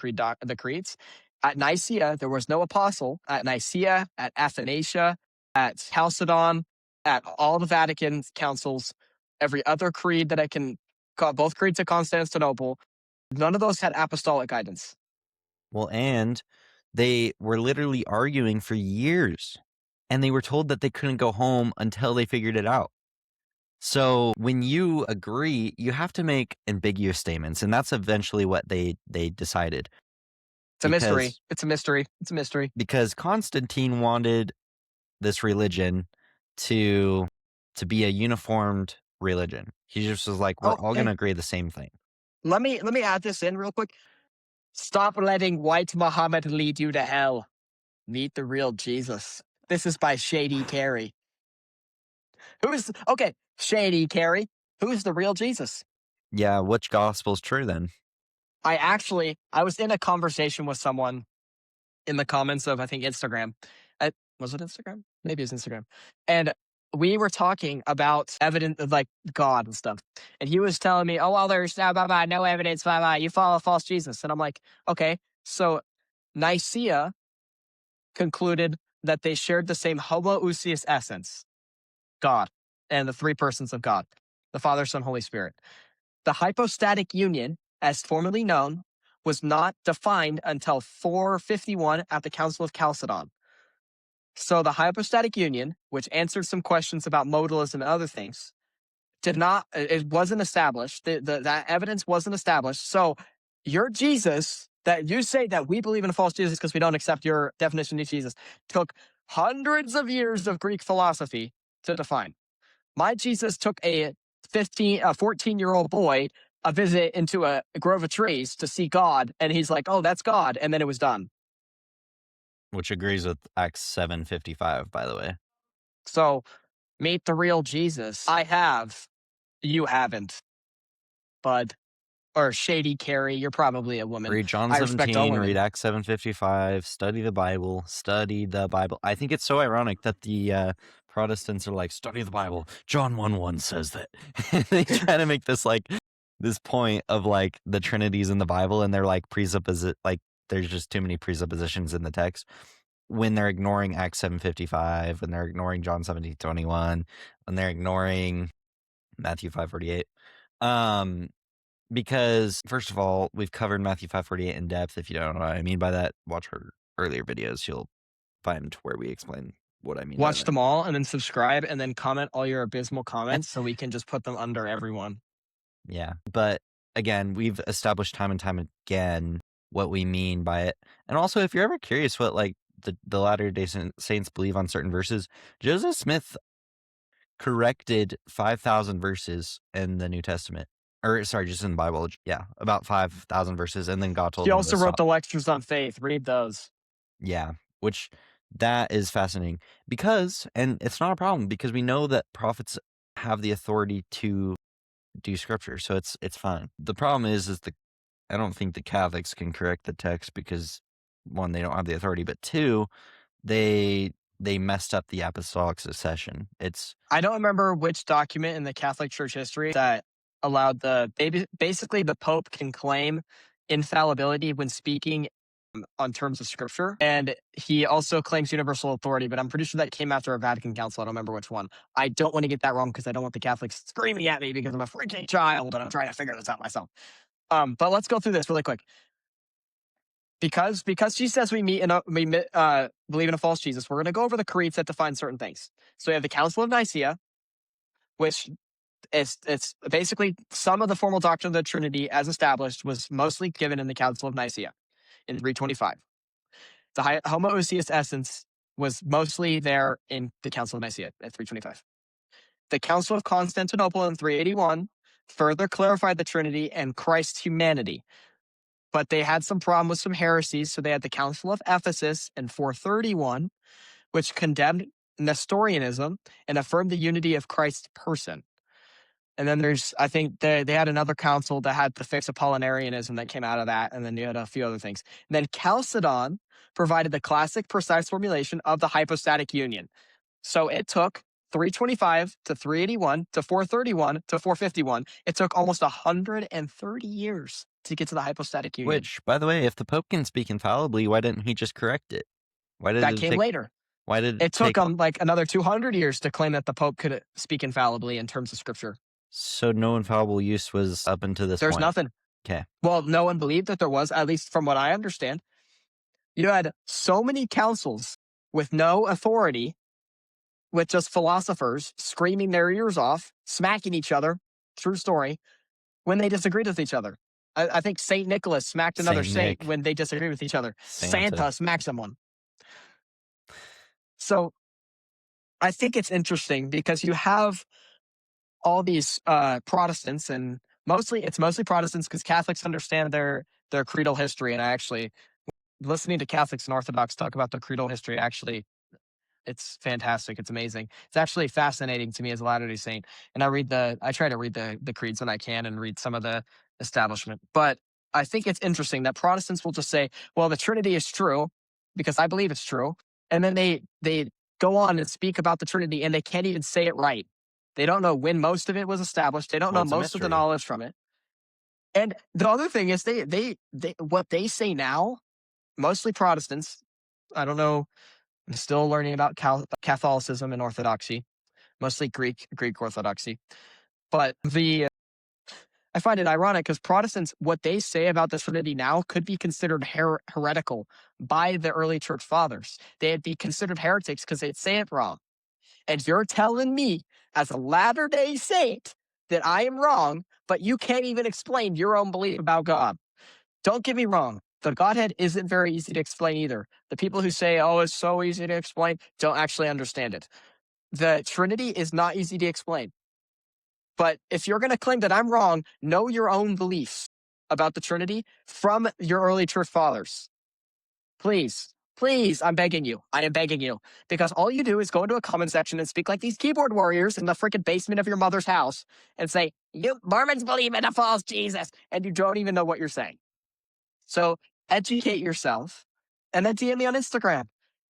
creeds. At Nicaea, there was no apostle. At Nicaea, at Athanasius, at Chalcedon, at all the Vatican councils, every other creed that I can call, both creeds of Constantinople, none of those had apostolic guidance. Well, and they were literally arguing for years, and they were told that they couldn't go home until they figured it out. So when you agree, you have to make ambiguous statements, and that's eventually what they decided. It's a mystery. It's a mystery. It's a mystery. Because Constantine wanted this religion to be a uniformed religion. He just was like, we're all going to agree the same thing. Let me add this in real quick. Stop letting white Muhammad lead you to hell. Meet the real Jesus. This is by Shady Carey. Shady Carey. Who's the real Jesus? Yeah, which gospel's true then? I was in a conversation with someone in the comments of, I think, Instagram. Was it Instagram? Maybe it's Instagram. And we were talking about evidence of like God and stuff. And he was telling me, oh, well, there's no evidence, you follow false Jesus. And I'm like, okay, so Nicaea concluded that they shared the same homoousios essence, God, and the three persons of God, the Father, Son, Holy Spirit. The hypostatic union, as formerly known, was not defined until 451 at the Council of Chalcedon. So the hypostatic union, which answered some questions about modalism and other things, it wasn't established. That evidence wasn't established. So your Jesus, that you say that we believe in a false Jesus because we don't accept your definition of Jesus, took hundreds of years of Greek philosophy to define. My Jesus took a 14-year-old boy a visit into a grove of trees to see God, and he's like, oh, that's God, and then it was done. Which agrees with Acts 7:55, by the way. So, meet the real Jesus. I have. You haven't, bud. or Shady Carrie. You're probably a woman. Read John I respect all 17, women. read Acts 7:55, study the Bible, study the Bible. I think it's so ironic that the Protestants are like, study the Bible. John 1:1 says that. They try to make this like this point of like the Trinity's in the Bible, and they're like like there's just too many presuppositions in the text when they're ignoring Acts 7:55, when they're ignoring John 17:21, when they're ignoring Matthew 5:48. Because first of all, we've covered Matthew 5:48 in depth. If you don't know what I mean by that, watch our earlier videos. You'll find where we explain what I mean by Watch that. them all and then subscribe and then comment all your abysmal comments so we can just put them under everyone. Yeah. But again, we've established time and time again what we mean by it. And also, if you're ever curious what like the Latter-day Saints believe on certain verses, Joseph Smith corrected 5,000 verses in the New Testament. Or sorry, just in the Bible. Yeah, about 5,000 verses, and then God told He him also to wrote stop. the lectures on faith. Read those. Yeah, which that is fascinating because, and it's not a problem because we know that prophets have the authority to do scripture, so it's fine. The problem is I don't think the Catholics can correct the text because one, they don't have the authority, but two, they messed up the apostolic succession. I don't remember which document in the Catholic Church history that allowed basically the Pope can claim infallibility when speaking on terms of scripture. And he also claims universal authority, but I'm pretty sure that came after a Vatican Council. I don't remember which one. I don't want to get that wrong because I don't want the Catholics screaming at me because I'm a freaking child and I'm trying to figure this out myself. But let's go through this really quick. Because she says we believe in a false Jesus, we're going to go over the creeds that define certain things. So we have the Council of Nicaea, which it's basically some of the formal doctrine of the Trinity as established was mostly given in the Council of Nicaea in 325. The homoousios essence was mostly there in the Council of Nicaea at 325. The Council of Constantinople in 381 further clarified the Trinity and Christ's humanity. But they had some problem with some heresies, so they had the Council of Ephesus in 431, which condemned Nestorianism and affirmed the unity of Christ's person. And then I think they had another council that had the fixed Apollinarianism that came out of that, and then you had a few other things. And then Chalcedon provided the classic precise formulation of the hypostatic union. So it took 325 to 381 to 431 to 451. It took almost 130 years to get to the hypostatic union. which, by the way, if the Pope can speak infallibly, why didn't he just correct it? Why did That it came take later. Why did It took take like another 200 years to claim that the Pope could speak infallibly in terms of scripture. so no infallible use was up until this There's point? nothing. Okay. Well, no one believed that there was, at least from what I understand. You had so many councils with no authority, with just philosophers screaming their ears off, smacking each other, true story, when they disagreed with each other. I think St. Nicholas smacked another Saint saint Nick. when they disagreed with each other. Santa. Santa smacked someone. So I think it's interesting because you have all these Protestants, and it's mostly Protestants because Catholics understand their creedal history. And I actually, listening to Catholics and Orthodox talk about their creedal history, actually, it's fantastic. It's amazing. It's actually fascinating to me as a Latter-day Saint. And I try to read the creeds when I can and read some of the establishment. But I think it's interesting that Protestants will just say, well, the Trinity is true because I believe it's true. And then they go on and speak about the Trinity and they can't even say it right. They don't know when most of it was established. They don't know It's a most of the mystery. knowledge from it. And the other thing is they what they say now, mostly Protestants, I don't know, I'm still learning about Catholicism and Orthodoxy, mostly Greek Orthodoxy. But I find it ironic because Protestants, what they say about the Trinity now could be considered heretical by the early church fathers. They'd be considered heretics because they'd say it wrong. And you're telling me as a Latter-day Saint that I am wrong, but you can't even explain your own belief about God. Don't get me wrong. The Godhead isn't very easy to explain either. The people who say, oh, it's so easy to explain, don't actually understand it. The Trinity is not easy to explain. But if you're going to claim that I'm wrong, know your own beliefs about the Trinity from your early church fathers. Please. Please, I'm begging you. I am begging you. Because all you do is go into a comment section and speak like these keyboard warriors in the freaking basement of your mother's house and say, you Mormons believe in a false Jesus. And you don't even know what you're saying. So educate yourself and then DM me on Instagram.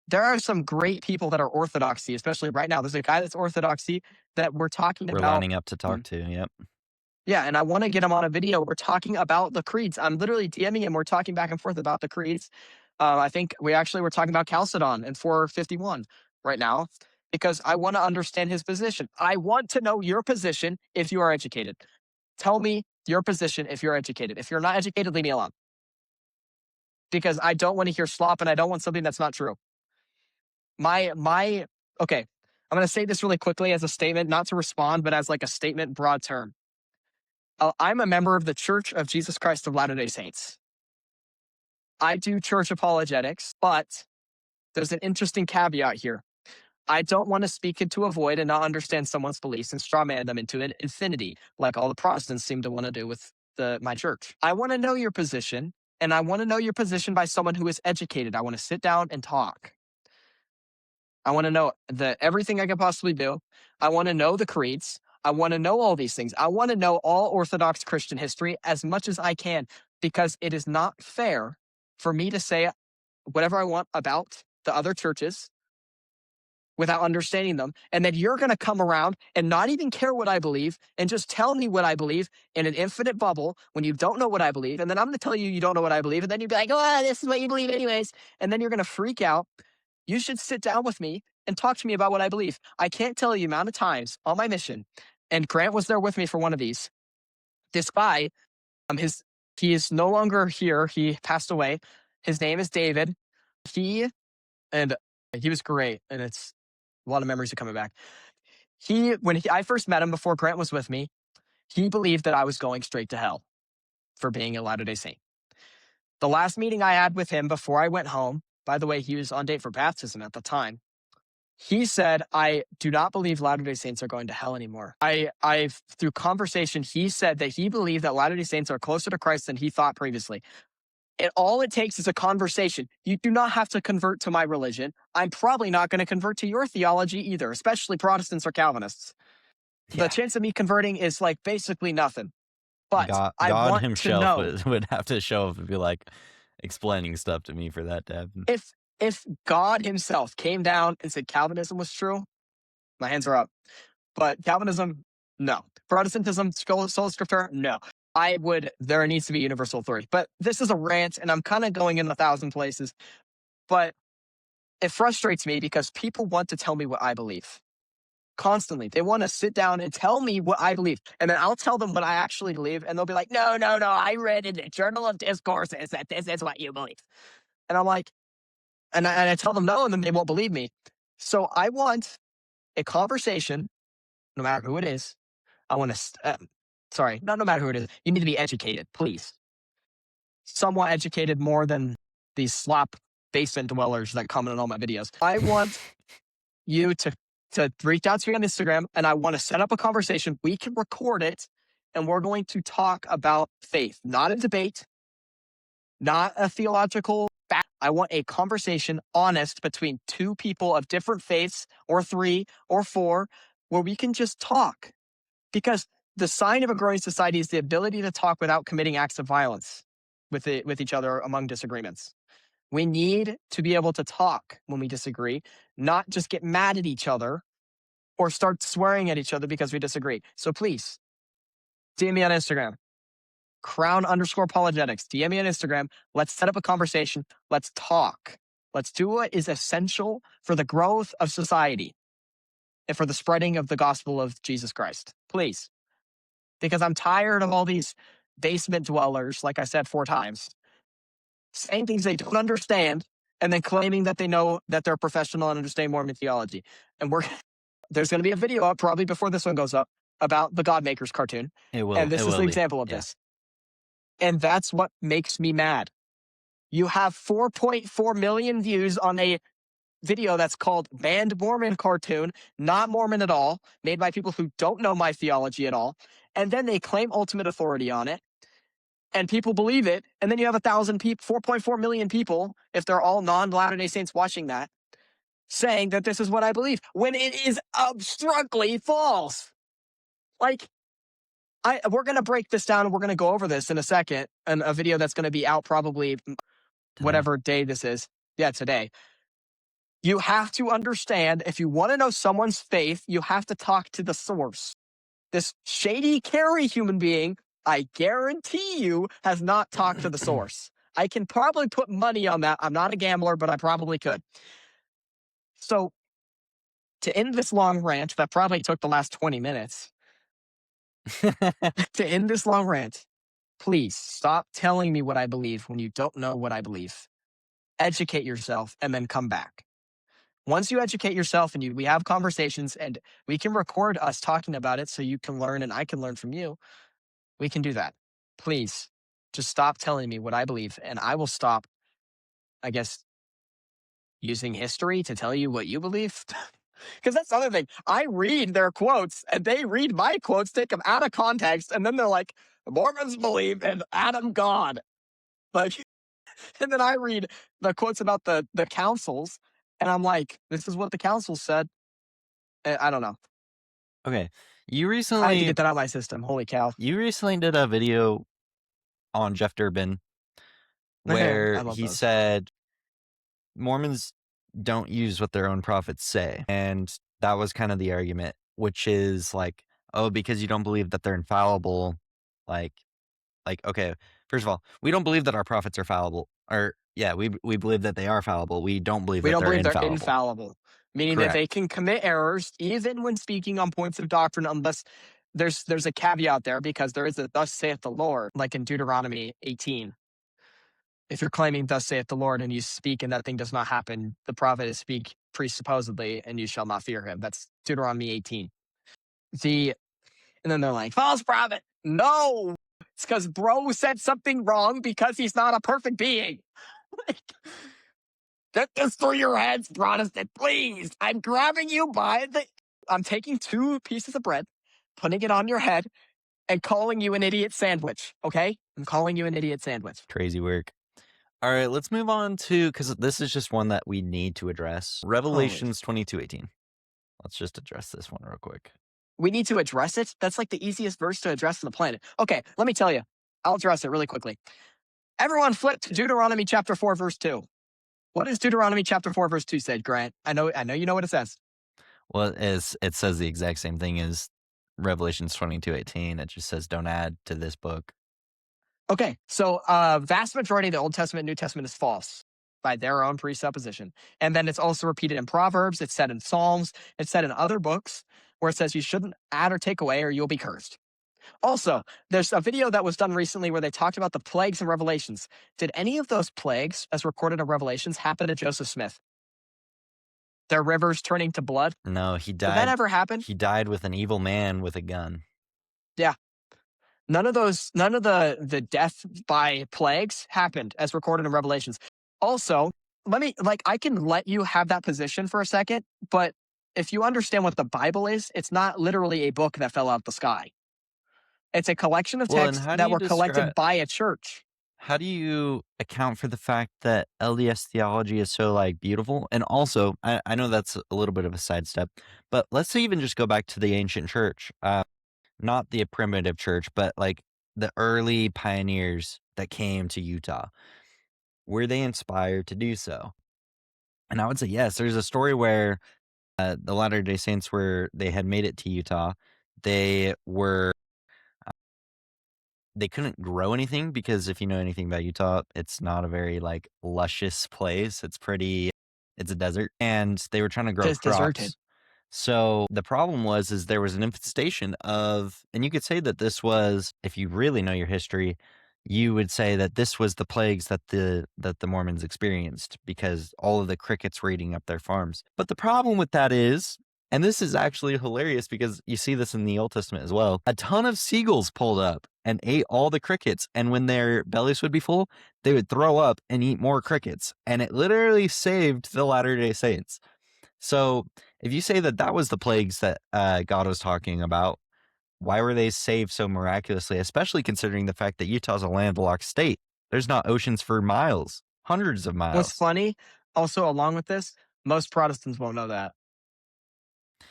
There are some great people that are orthodoxy, especially right now. There's a guy that's orthodoxy that we're talking We're about. lining up to talk to. Yep. Yeah, and I want to get him on a video. We're talking about the creeds. I'm literally DMing him. We're talking back and forth about the creeds. I think we actually were talking about Chalcedon and 451 right now because I want to understand his position. I want to know your position if you are educated. Tell me your position if you're educated. If you're not educated, leave me alone. Because I don't want to hear slop and I don't want something that's not true. Okay, I'm going to say this really quickly as a statement, not to respond, but as like a statement, broad term. I'm a member of the Church of Jesus Christ of Latter-day Saints. I do church apologetics, but there's an interesting caveat here. I don't want to speak into a void and not understand someone's beliefs and strawman them into an infinity, like all the Protestants seem to want to do with my church. I want to know your position, and I want to know your position by someone who is educated. I want to sit down and talk. I want to know everything I could possibly do. I want to know the creeds. I want to know all these things. I want to know all Orthodox Christian history as much as I can because it is not fair for me to say whatever I want about the other churches without understanding them. And then you're going to come around and not even care what I believe and just tell me what I believe in an infinite bubble when you don't know what I believe. And then I'm going to tell you don't know what I believe. And then you'd be like, oh, this is what you believe anyways. And then you're going to freak out. You should sit down with me and talk to me about what I believe. I can't tell you the amount of times on my mission, and Grant was there with me for one of these. This guy, he is no longer here. He passed away. His name is David. He was great, and it's a lot of memories are coming back. I first met him before Grant was with me, he believed that I was going straight to hell for being a Latter-day Saint. The last meeting I had with him before I went home, by the way, he was on date for baptism at the time. He said, I do not believe Latter-day Saints are going to hell anymore. Through conversation, he said that he believed that Latter-day Saints are closer to Christ than he thought previously. And all it takes is a conversation. You do not have to convert to my religion. I'm probably not going to convert to your theology either, especially Protestants or Calvinists. Yeah. The chance of me converting is like basically nothing. But I God want himself to know would have to show up and be like explaining stuff to me for that to happen. if God himself came down and said Calvinism was true, my hands are up. But Calvinism, no. Protestantism, sola scriptura, no. There needs to be universal authority. But this is a rant, and I'm kind of going in 1,000 places. But it frustrates me because people want to tell me what I believe. Constantly. They want to sit down and tell me what I believe. And then I'll tell them what I actually believe. And they'll be like, no. I read in the Journal of Discourses that this is what you believe. And I'm like, and I tell them no, and then they won't believe me. So I want a conversation, no matter who it is. I want to, no matter who it is. You need to be educated, please. Somewhat educated more than these slop basement dwellers that comment on all my videos. I want you to reach out to me on Instagram, and I want to set up a conversation. We can record it, and we're going to talk about faith, not a debate, not a theological fact. I want a conversation honest between two people of different faiths, or 3 or 4, where we can just talk. Because the sign of a growing society is the ability to talk without committing acts of violence with each other among disagreements. We need to be able to talk when we disagree, not just get mad at each other or start swearing at each other because we disagree. So please, DM me on Instagram, crown_apologetics. DM me on Instagram. Let's set up a conversation. Let's talk. Let's do what is essential for the growth of society and for the spreading of the gospel of Jesus Christ. Please. Because I'm tired of all these basement dwellers, like I said 4 times, saying things they don't understand and then claiming that they know that they're professional and understand Mormon theology. And there's going to be a video up probably before this one goes up about the Godmakers cartoon. It will. And this is the example of this. And that's what makes me mad. You have 4.4 million views on a video that's called Banned Mormon Cartoon, not Mormon at all, made by people who don't know my theology at all. And then they claim ultimate authority on it. and people believe it, and then you have 1,000 people, 4.4 million people, if they're all non-Latter-day Saints watching that, saying that this is what I believe, when it is obstructly false. Like, we're going to break this down, and we're going to go over this in a second, in a video that's going to be out probably whatever day this is. Yeah, today. You have to understand, if you want to know someone's faith, you have to talk to the source. This shady Carrie human being, I guarantee you, has not talked to the source. I can probably put money on that. I'm not a gambler, but I probably could. So, to end this long rant that probably took the last 20 minutes, to end this long rant, please stop telling me what I believe when you don't know what I believe. Educate yourself and then come back. Once you educate yourself and we have conversations, and we can record us talking about it so you can learn and I can learn from you, we can do that. Please just stop telling me what I believe, and I will stop, I guess, using history to tell you what you believe. Because that's the other thing. I read their quotes, and they read my quotes, take them out of context, and then they're like, Mormons believe in Adam God. Like, and then I read the quotes about the councils, and I'm like, this is what the council said. I don't know. Okay. I had to get that out of my system. Holy cow. You recently did a video on Jeff Durbin where I love he those. said Mormons don't use what their own prophets say. And that was kind of the argument, which is like, oh, because you don't believe that they're infallible. Like, okay, first of all, we don't believe that our prophets are fallible. Or, yeah, we believe that they are fallible. We don't believe We that don't they're believe they're infallible. infallible, meaning that Correct. they can commit errors even when speaking on points of doctrine, unless there's a caveat there, because there is a thus saith the Lord, like in Deuteronomy 18. If you're claiming thus saith the Lord and you speak and that thing does not happen, the prophet is speak presupposedly, and you shall not fear him. That's Deuteronomy 18. And then they're like, false prophet. No, it's because bro said something wrong because he's not a perfect being. Like, get this through your heads, Protestant, please. I'm grabbing you by I'm taking 2 pieces of bread, putting it on your head, and calling you an idiot sandwich, okay? I'm calling you an idiot sandwich. Crazy work. All right, let's move on to, because this is just one that we need to address. Revelations 22:18. Let's just address this one real quick. We need to address it? That's like the easiest verse to address on the planet. Okay, let me tell you. I'll address it really quickly. Everyone flip to Deuteronomy chapter 4, verse 2. What does Deuteronomy chapter 4, verse 2 say, Grant? I know you know what it says. Well, it says the exact same thing as Revelations 22:18. It just says, don't add to this book. Okay, so vast majority of the Old Testament and New Testament is false by their own presupposition. And then it's also repeated in Proverbs. It's said in Psalms. It's said in other books where it says you shouldn't add or take away or you'll be cursed. Also, there's a video that was done recently where they talked about the plagues in Revelations. Did any of those plagues, as recorded in Revelations, happen to Joseph Smith? Their rivers turning to blood? No, he died. Did that ever happen? He died with an evil man with a gun. Yeah. None of the death by plagues happened as recorded in Revelations. Also, I can let you have that position for a second, but if you understand what the Bible is, it's not literally a book that fell out the sky. It's a collection of texts that were collected by a church. How do you account for the fact that LDS theology is so beautiful? And also, I know that's a little bit of a sidestep, but let's even just go back to the ancient church. Not the primitive church, but the early pioneers that came to Utah. Were they inspired to do so? And I would say yes. There's a story where the Latter-day Saints they had made it to Utah. They couldn't grow anything because if you know anything about Utah, it's not a very luscious place. It's a desert, and they were trying to grow It's crops. deserted. So the problem was there was an infestation of, and you could say that this was, if you really know your history, you would say that this was the plagues that the Mormons experienced because all of the crickets were eating up their farms. But the problem with that is, and this is actually hilarious because you see this in the Old Testament as well, a ton of seagulls pulled up and ate all the crickets. And when their bellies would be full, they would throw up and eat more crickets. And it literally saved the Latter-day Saints. So if you say that was the plagues that God was talking about, Why were they saved so miraculously, especially considering the fact that Utah's a landlocked state? There's not oceans for miles, hundreds of What's miles. funny, also along with this, most Protestants won't know that.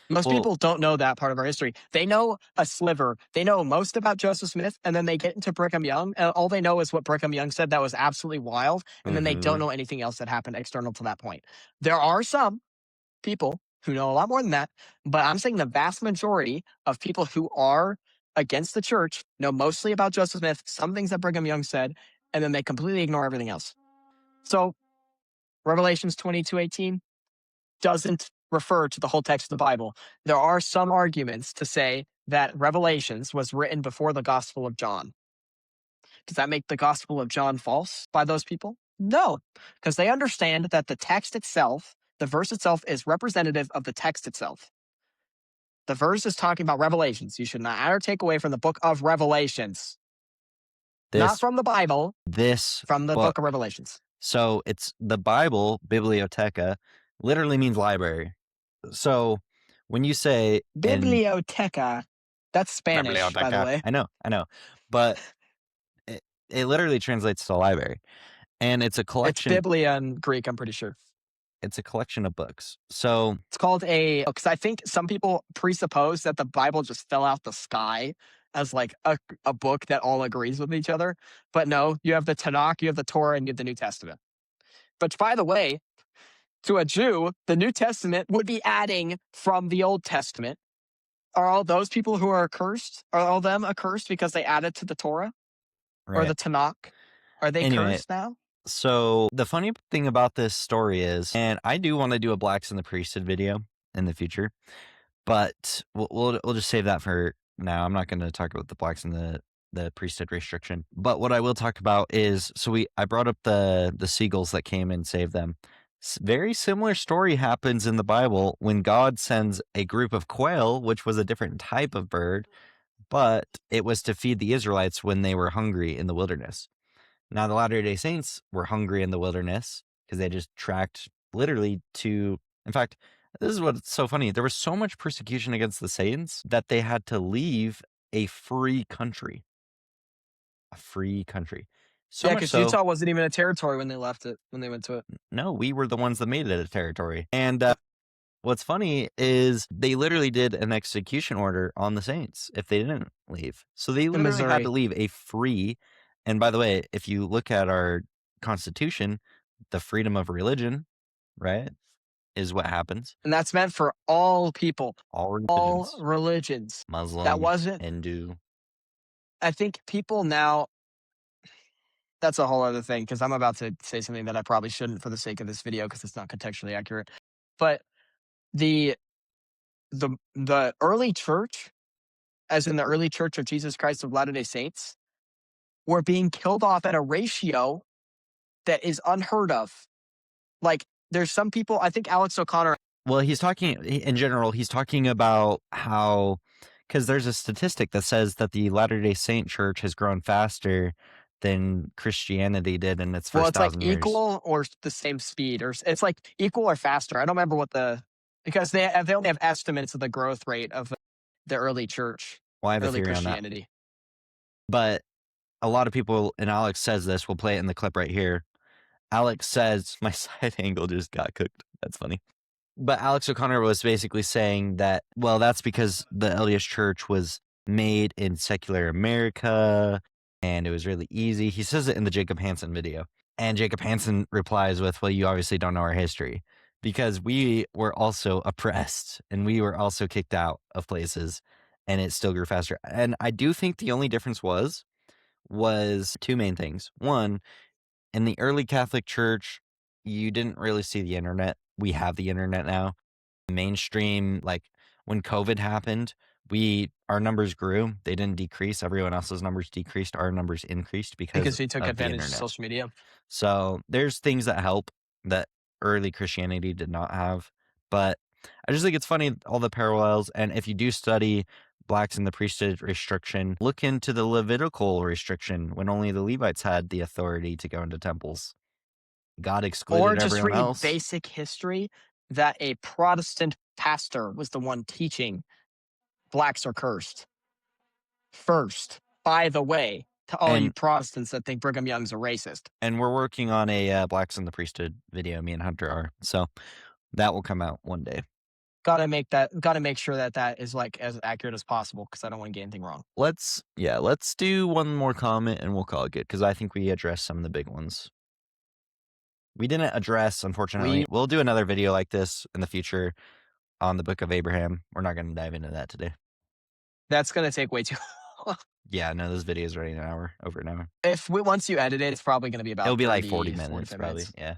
Most Well, people don't know that part of our history. They know a sliver. They know most about Joseph Smith, and then they get into Brigham Young, and all they know is what Brigham Young said that was absolutely wild, and then they don't mhm. know anything else that happened external to that point. There are some people who know a lot more than that, but I'm saying the vast majority of people who are against the church know mostly about Joseph Smith, some things that Brigham Young said, and then they completely ignore everything else. So Revelations 22:18 doesn't refer to the whole text of the Bible. There are some arguments to say that Revelations was written before the Gospel of John. Does that make the Gospel of John false by those people? No, because they understand that the text itself, the verse itself, is representative of the text itself. The verse is talking about Revelations. You should not add or take away from the book of Revelations, not This from the Bible, this from the book book. of Revelations. So it's the Bible, biblioteca, literally means library. So when you say in Biblioteca, that's Spanish, by the biblioteca, way. I know, but it literally translates to library, and it's a It's collection. Biblia in Greek, I'm pretty sure. It's a collection of books. So It's called because I think some people presuppose that the Bible just fell out the sky as like a book that all agrees with each other. But no, you have the Tanakh, you have the Torah, and you have the New Testament. But by the way, to a Jew, the New Testament would be adding from the Old Testament. Are all those people who are accursed? Are all them accursed because they added to the Torah or right. the Tanakh? Are they Anyway, cursed now? so the funny thing about this story is, and I do want to do a Blacks in the Priesthood video in the future, but we'll just save that for now. I'm not going to talk about the Blacks in the priesthood restriction. But what I will talk about is, I brought up the seagulls that came and saved them. Very similar story happens in the Bible when God sends a group of quail, which was a different type of bird, but it was to feed the Israelites when they were hungry in the wilderness. Now, the Latter-day Saints were hungry in the wilderness because they just tracked literally to, in fact, this is what's so funny. There was so much persecution against the Saints that they had to leave a free country. A free country. So Yeah, much because so, Utah wasn't even a territory when they left it, when they went to it. no, we were the ones that made it a territory. And what's funny is they literally did an execution order on the Saints if they didn't leave. So they In literally had to Missouri. leave a free. And by the way, if you look at our Constitution, the freedom of religion, right, is what happens. And that's meant for all people, All all religions, religions. That Muslim, wasn't, Hindu. I think people now, that's a whole other thing because I'm about to say something that I probably shouldn't for the sake of this video because it's not contextually accurate. But the the early church, as in the early church of Jesus Christ of Latter-day Saints, were being killed off at a ratio that is unheard of. Like there's some people, I think Alex O'Connor. Well, he's talking in general, he's talking about how, because there's a statistic that says that the Latter-day Saint Church has grown faster than Christianity did in its Well, first it's like 1,000 years. equal or the same speed, or it's like equal or faster. I don't remember what because they only have estimates of the growth rate of the early church, Well, I have a early theory on that. Christianity. But a lot of people, and Alex says this, we'll play it in the clip right here. Alex says, my side angle just got cooked. That's funny. But Alex O'Connor was basically saying that, well, that's because the LDS Church was made in secular America and it was really easy. He says it in the Jacob Hansen video. And Jacob Hansen replies with, well, you obviously don't know our history because we were also oppressed and we were also kicked out of places and it still grew faster. And I do think the only difference was two main things. One, in the early Catholic Church, you didn't really see the internet. We have the internet now. Mainstream, like when COVID happened, our numbers grew. They didn't decrease. Everyone else's numbers decreased. Our numbers increased because Because he took of the advantage of internet. social media. So there's things that help that early Christianity did not have. But I just think it's funny, all the parallels. And if you do study blacks in the priesthood restriction, look into the Levitical restriction when only the Levites had the authority to go into temples. God Or excluded just everyone read else. basic history that a Protestant pastor was the one teaching blacks are cursed. first, by the way, to all you And Protestants that think Brigham Young's a racist. and we're working on a Blacks in the Priesthood video, me and Hunter are. So that will come out one day. Gotta make sure that that is like as accurate as possible because I don't want to get anything wrong. Let's do one more comment and we'll call it good because I think we addressed some of the big ones. We didn't address, unfortunately. We'll do another video like this in the future on the Book of Abraham. We're not going to dive into that today. That's gonna take way too long. Yeah, no, this video is already over an hour. Once you edit it, it's probably gonna be about It'll be like 30, 40 minutes, 45 probably. minutes. Yeah.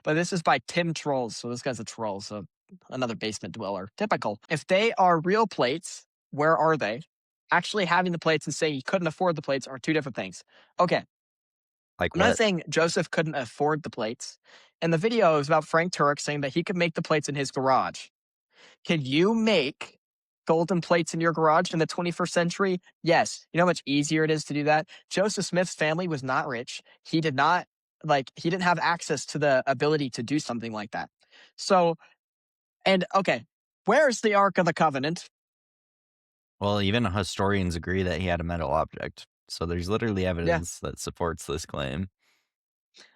But this is by Tim Trolls, so this guy's a troll, so another basement dweller. Typical. If they are real plates, where are they? Actually having the plates and saying he couldn't afford the plates are two different things. Okay, Like I'm not what? saying Joseph couldn't afford the plates. And the video is about Frank Turek saying that he could make the plates in his garage. Can you make golden plates in your garage in the 21st century? Yes. You know how much easier it is to do that? Joseph Smith's family was not rich. He didn't have access to the ability to do something like that. So, and okay, where's the Ark of the Covenant? Well, even historians agree that he had a metal object. So there's literally evidence that supports this claim.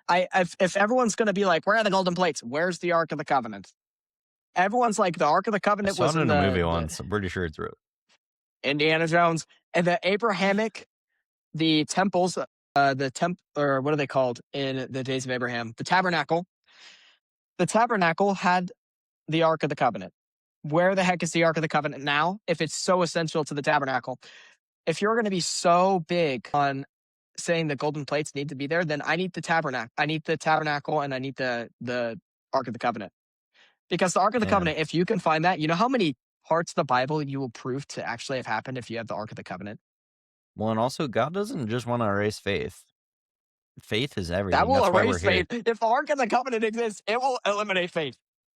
If everyone's going to be like, where are the golden plates? Where's the Ark of the Covenant? Everyone's like, the Ark of the I Covenant saw was it in in a movie once. I'm pretty sure it's real. Indiana Jones and the Abrahamic, the temples, or what are they called in the days of Abraham? The tabernacle. The tabernacle had the Ark of the Covenant. Where the heck is the Ark of the Covenant now? If it's so essential to the tabernacle, if you're going to be so big on saying the golden plates need to be there, then I need the tabernacle. I need the tabernacle, and I need the Ark of the Covenant. Because the Ark of the Covenant, if you can find that, you know how many parts of the Bible you will prove to actually have happened if you have the Ark of the Covenant? Well, and also, God doesn't just want to erase faith. Faith is everything. That will That's why we're erase here. faith. If the Ark of the Covenant exists, it will eliminate faith.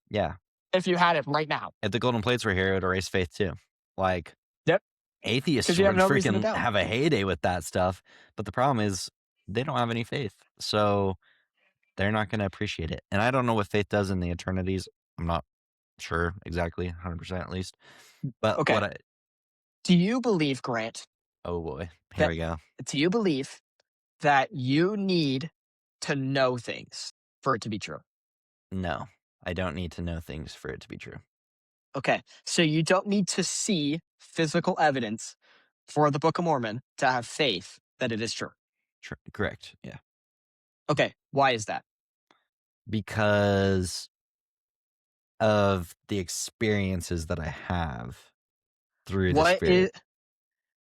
Yeah. If you had it right now. If the golden plates were here, it would erase faith too. Like, Yep. atheists 'Cause you have would no reason to freaking doubt. have a heyday with that stuff. But the problem is they don't have any faith. So they're not going to appreciate it. And I don't know what faith does in the eternities. I'm not sure exactly, 100% at least. But Okay. Do you believe, Grant? Oh boy, here we go. Do you believe that you need to know things for it to be true? No, I don't need to know things for it to be true. Okay. So you don't need to see physical evidence for the Book of Mormon to have faith that it is true. Correct. Yeah. Okay. Why is that? Because of the experiences that I have through the Spirit.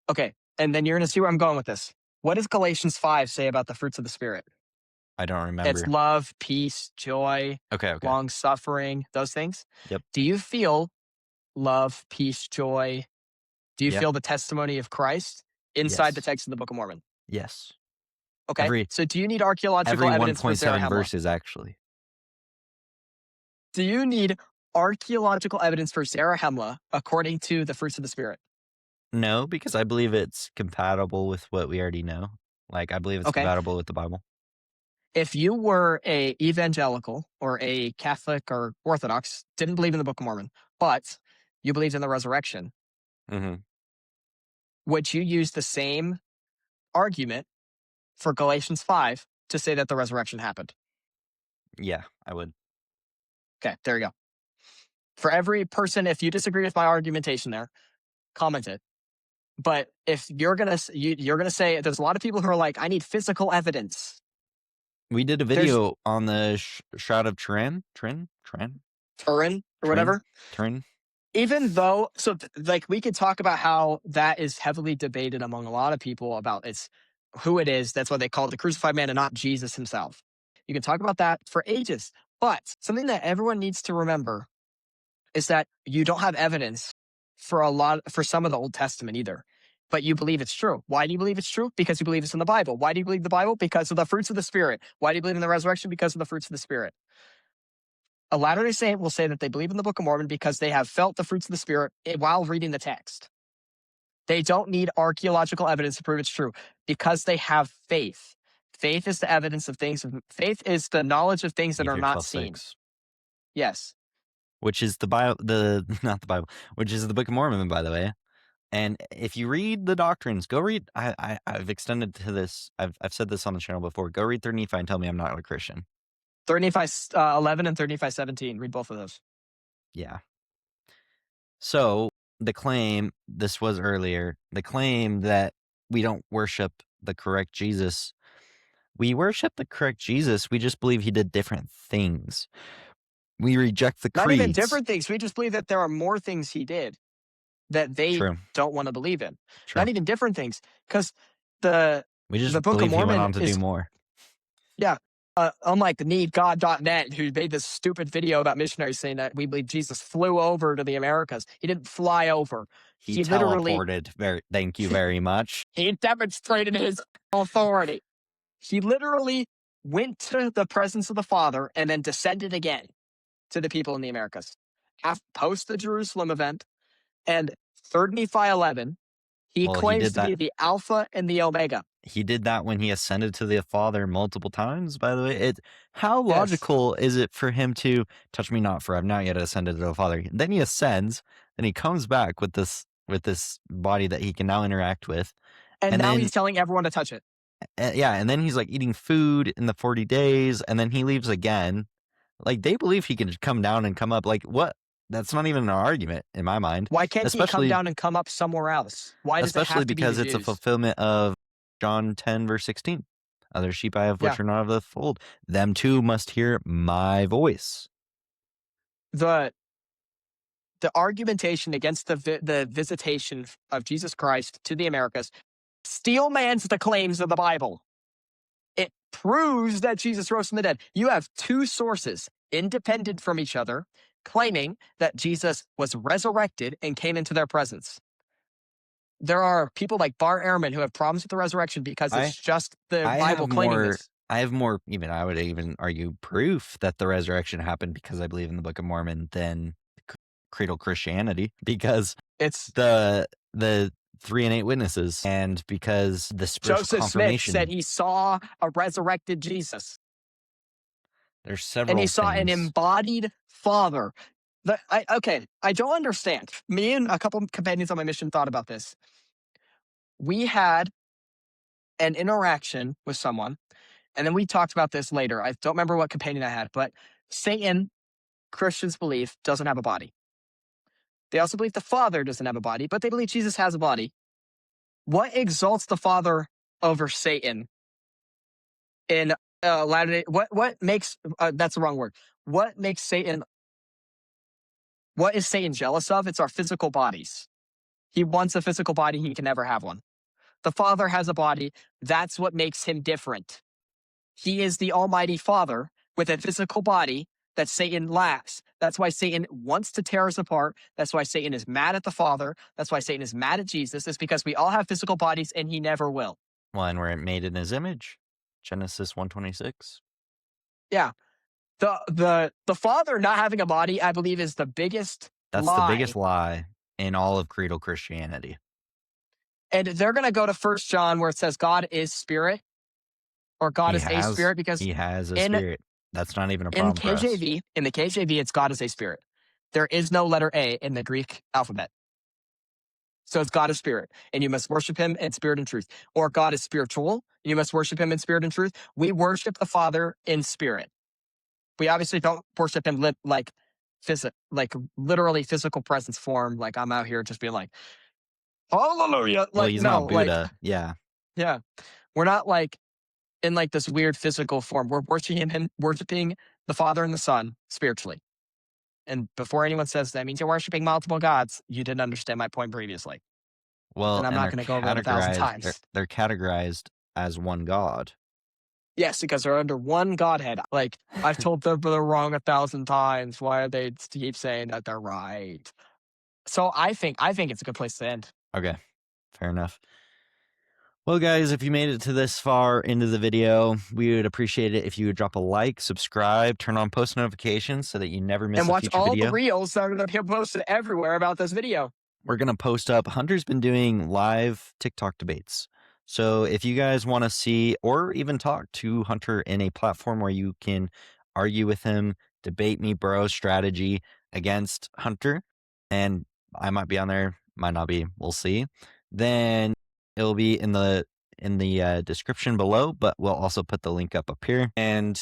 Okay. And then you're going to see where I'm going with this. What does Galatians 5 say about the fruits of the Spirit? I don't remember. It's love, peace, joy, long suffering, those things. Yep. Do you feel love, peace, joy? Do you feel the testimony of Christ inside the text of the Book of Mormon? Yes. Okay. So do you need archaeological evidence for 1.7 verses, actually. Do you need archaeological evidence for Zarahemla according to the fruits of the Spirit? No, because I believe it's compatible with what we already know. Like, I believe it's compatible with the Bible. If you were a evangelical or a Catholic or Orthodox, didn't believe in the Book of Mormon, but you believed in the resurrection, would you use the same argument for Galatians 5 to say that the resurrection happened? Yeah, I would. Okay, there you go. For every person, if you disagree with my argumentation there, comment it. But if you're gonna say, there's a lot of people who are like, I need physical evidence. We did a video on the Shroud of Turin, or whatever. Turin. Even though, like, we could talk about how that is heavily debated among a lot of people about who it is. That's why they call it the crucified man and not Jesus himself. You can talk about that for ages. But something that everyone needs to remember is that you don't have evidence for some of the Old Testament either. But you believe it's true. Why do you believe it's true? Because you believe it's in the Bible. Why do you believe the Bible? Because of the fruits of the Spirit. Why do you believe in the resurrection? Because of the fruits of the Spirit. A Latter-day Saint will say that they believe in the Book of Mormon because they have felt the fruits of the Spirit while reading the text. They don't need archaeological evidence to prove it's true because they have faith. Faith is the evidence of things. Faith is the knowledge of things that are not seen. Yes. Which is the Bible, not the Bible, which is the Book of Mormon, by the way. And if you read the doctrines, go read. I've extended to this. I've said this on the channel before. Go read 3 Nephi and tell me I'm not a Christian. 3 Nephi 11 and 3 Nephi 17. Read both of those. Yeah. So the claim, this was earlier, the claim that we don't worship the correct Jesus. We worship the correct Jesus. We just believe he did different things. We reject the Not even creeds. different things. We just believe that there are more things he did that they True. don't want to believe in. True. Not even different things. Because the We just Book of believe he went Mormon on to do more. Yeah. Unlike the needgod.net, who made this stupid video about missionaries saying that we believe Jesus flew over to the Americas. He didn't fly over. He teleported. Thank you very much. He demonstrated his authority. He literally went to the presence of the Father and then descended again to the people in the Americas. Post the Jerusalem event and 3 Nephi 11, he Well, he claims did to be that. the Alpha and the Omega. He did that when he ascended to the Father multiple times, by the way. How Yes. logical is it for him to touch me not, for I've not yet ascended to the Father? Then he ascends, and he comes back with this body that he can now interact with. And now then he's telling everyone to touch it. Yeah, and then he's like eating food in the 40 days, and then he leaves again. Like, they believe he can just come down and come up. Like, what? That's not even an argument in my mind. Why can't he come down and come up somewhere else? Why does it Especially have to be because the it's a Jews? fulfillment of John 10, verse 16. Other sheep I have which Yeah. are not of the fold. Them too must hear my voice. The argumentation against the visitation of Jesus Christ to the Americas steelmans the claims of the Bible. It proves that Jesus rose from the dead. You have two sources, independent from each other, claiming that Jesus was resurrected and came into their presence. There are people like Bar Ehrman who have problems with the resurrection because it's just the Bible claiming this. I have more, even I would even argue proof that the resurrection happened because I believe in the Book of Mormon than creedal Christianity, because It's the 3 and 8 witnesses, and because the spiritual Joseph confirmation. Smith said he saw a resurrected Jesus. There's several And he saw an things. embodied Father. I don't understand. Me and a couple of companions on my mission thought about this. We had an interaction with someone, and then we talked about this later. I don't remember what companion I had, but Satan, Christians believe, doesn't have a body. They also believe the Father doesn't have a body, but they believe Jesus has a body. What exalts the Father over Satan in Latter-day? What makes that's the wrong word. What makes Satan? What is Satan jealous of? It's our physical bodies. He wants a physical body. He can never have one. The Father has a body. That's what makes him different. He is the Almighty Father with a physical body that Satan lacks. That's why Satan wants to tear us apart. That's why Satan is mad at the Father. That's why Satan is mad at Jesus. It's because we all have physical bodies and he never will. Well, and we're made in his image. Genesis 1:26. Yeah. The Father not having a body, I believe, is the biggest That's lie. the biggest lie in all of creedal Christianity. And they're going to go to 1 John where it says God is spirit, or God is a spirit, because he has a spirit. That's not even a problem for us. In the KJV, it's God is a spirit. There is no letter A in the Greek alphabet. So it's God is spirit, and you must worship him in spirit and truth. Or God is spiritual, and you must worship him in spirit and truth. We worship the Father in spirit. We obviously don't worship him like literally physical presence form. Like I'm out here just being like, hallelujah. Well, Like, he's no, not Buddha. Yeah. Yeah. We're not like in like this weird physical form. We're worshiping the Father and the Son spiritually. And before anyone says that means you're worshiping multiple gods, you didn't understand my point previously. Well, And I'm not going to go over that 1,000 times. They're categorized as one God. Yes, because they're under one Godhead. Like, I've told them they're wrong 1,000 times. Why do they keep saying that they're right? So I think it's a good place to end. Okay, fair enough. Well, guys, if you made it to this far into the video, we would appreciate it if you would drop a like, subscribe, turn on post notifications so that you never miss and a watch future all video. the reels that are going to be posted everywhere about this video. We're going to post up. Hunter's been doing live TikTok debates. So if you guys want to see or even talk to Hunter in a platform where you can argue with him, debate me, bro, strategy against Hunter, and I might be on there might not be, we'll see, then it'll be in the description below, but we'll also put the link up here. And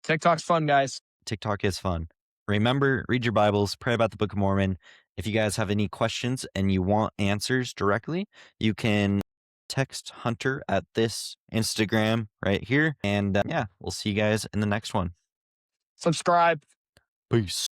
TikTok's fun, guys. TikTok is fun. Remember, read your Bibles, pray about the Book of Mormon. If you guys have any questions and you want answers directly, you can text Hunter at this Instagram right here. And yeah, we'll see you guys in the next one. Subscribe. Peace.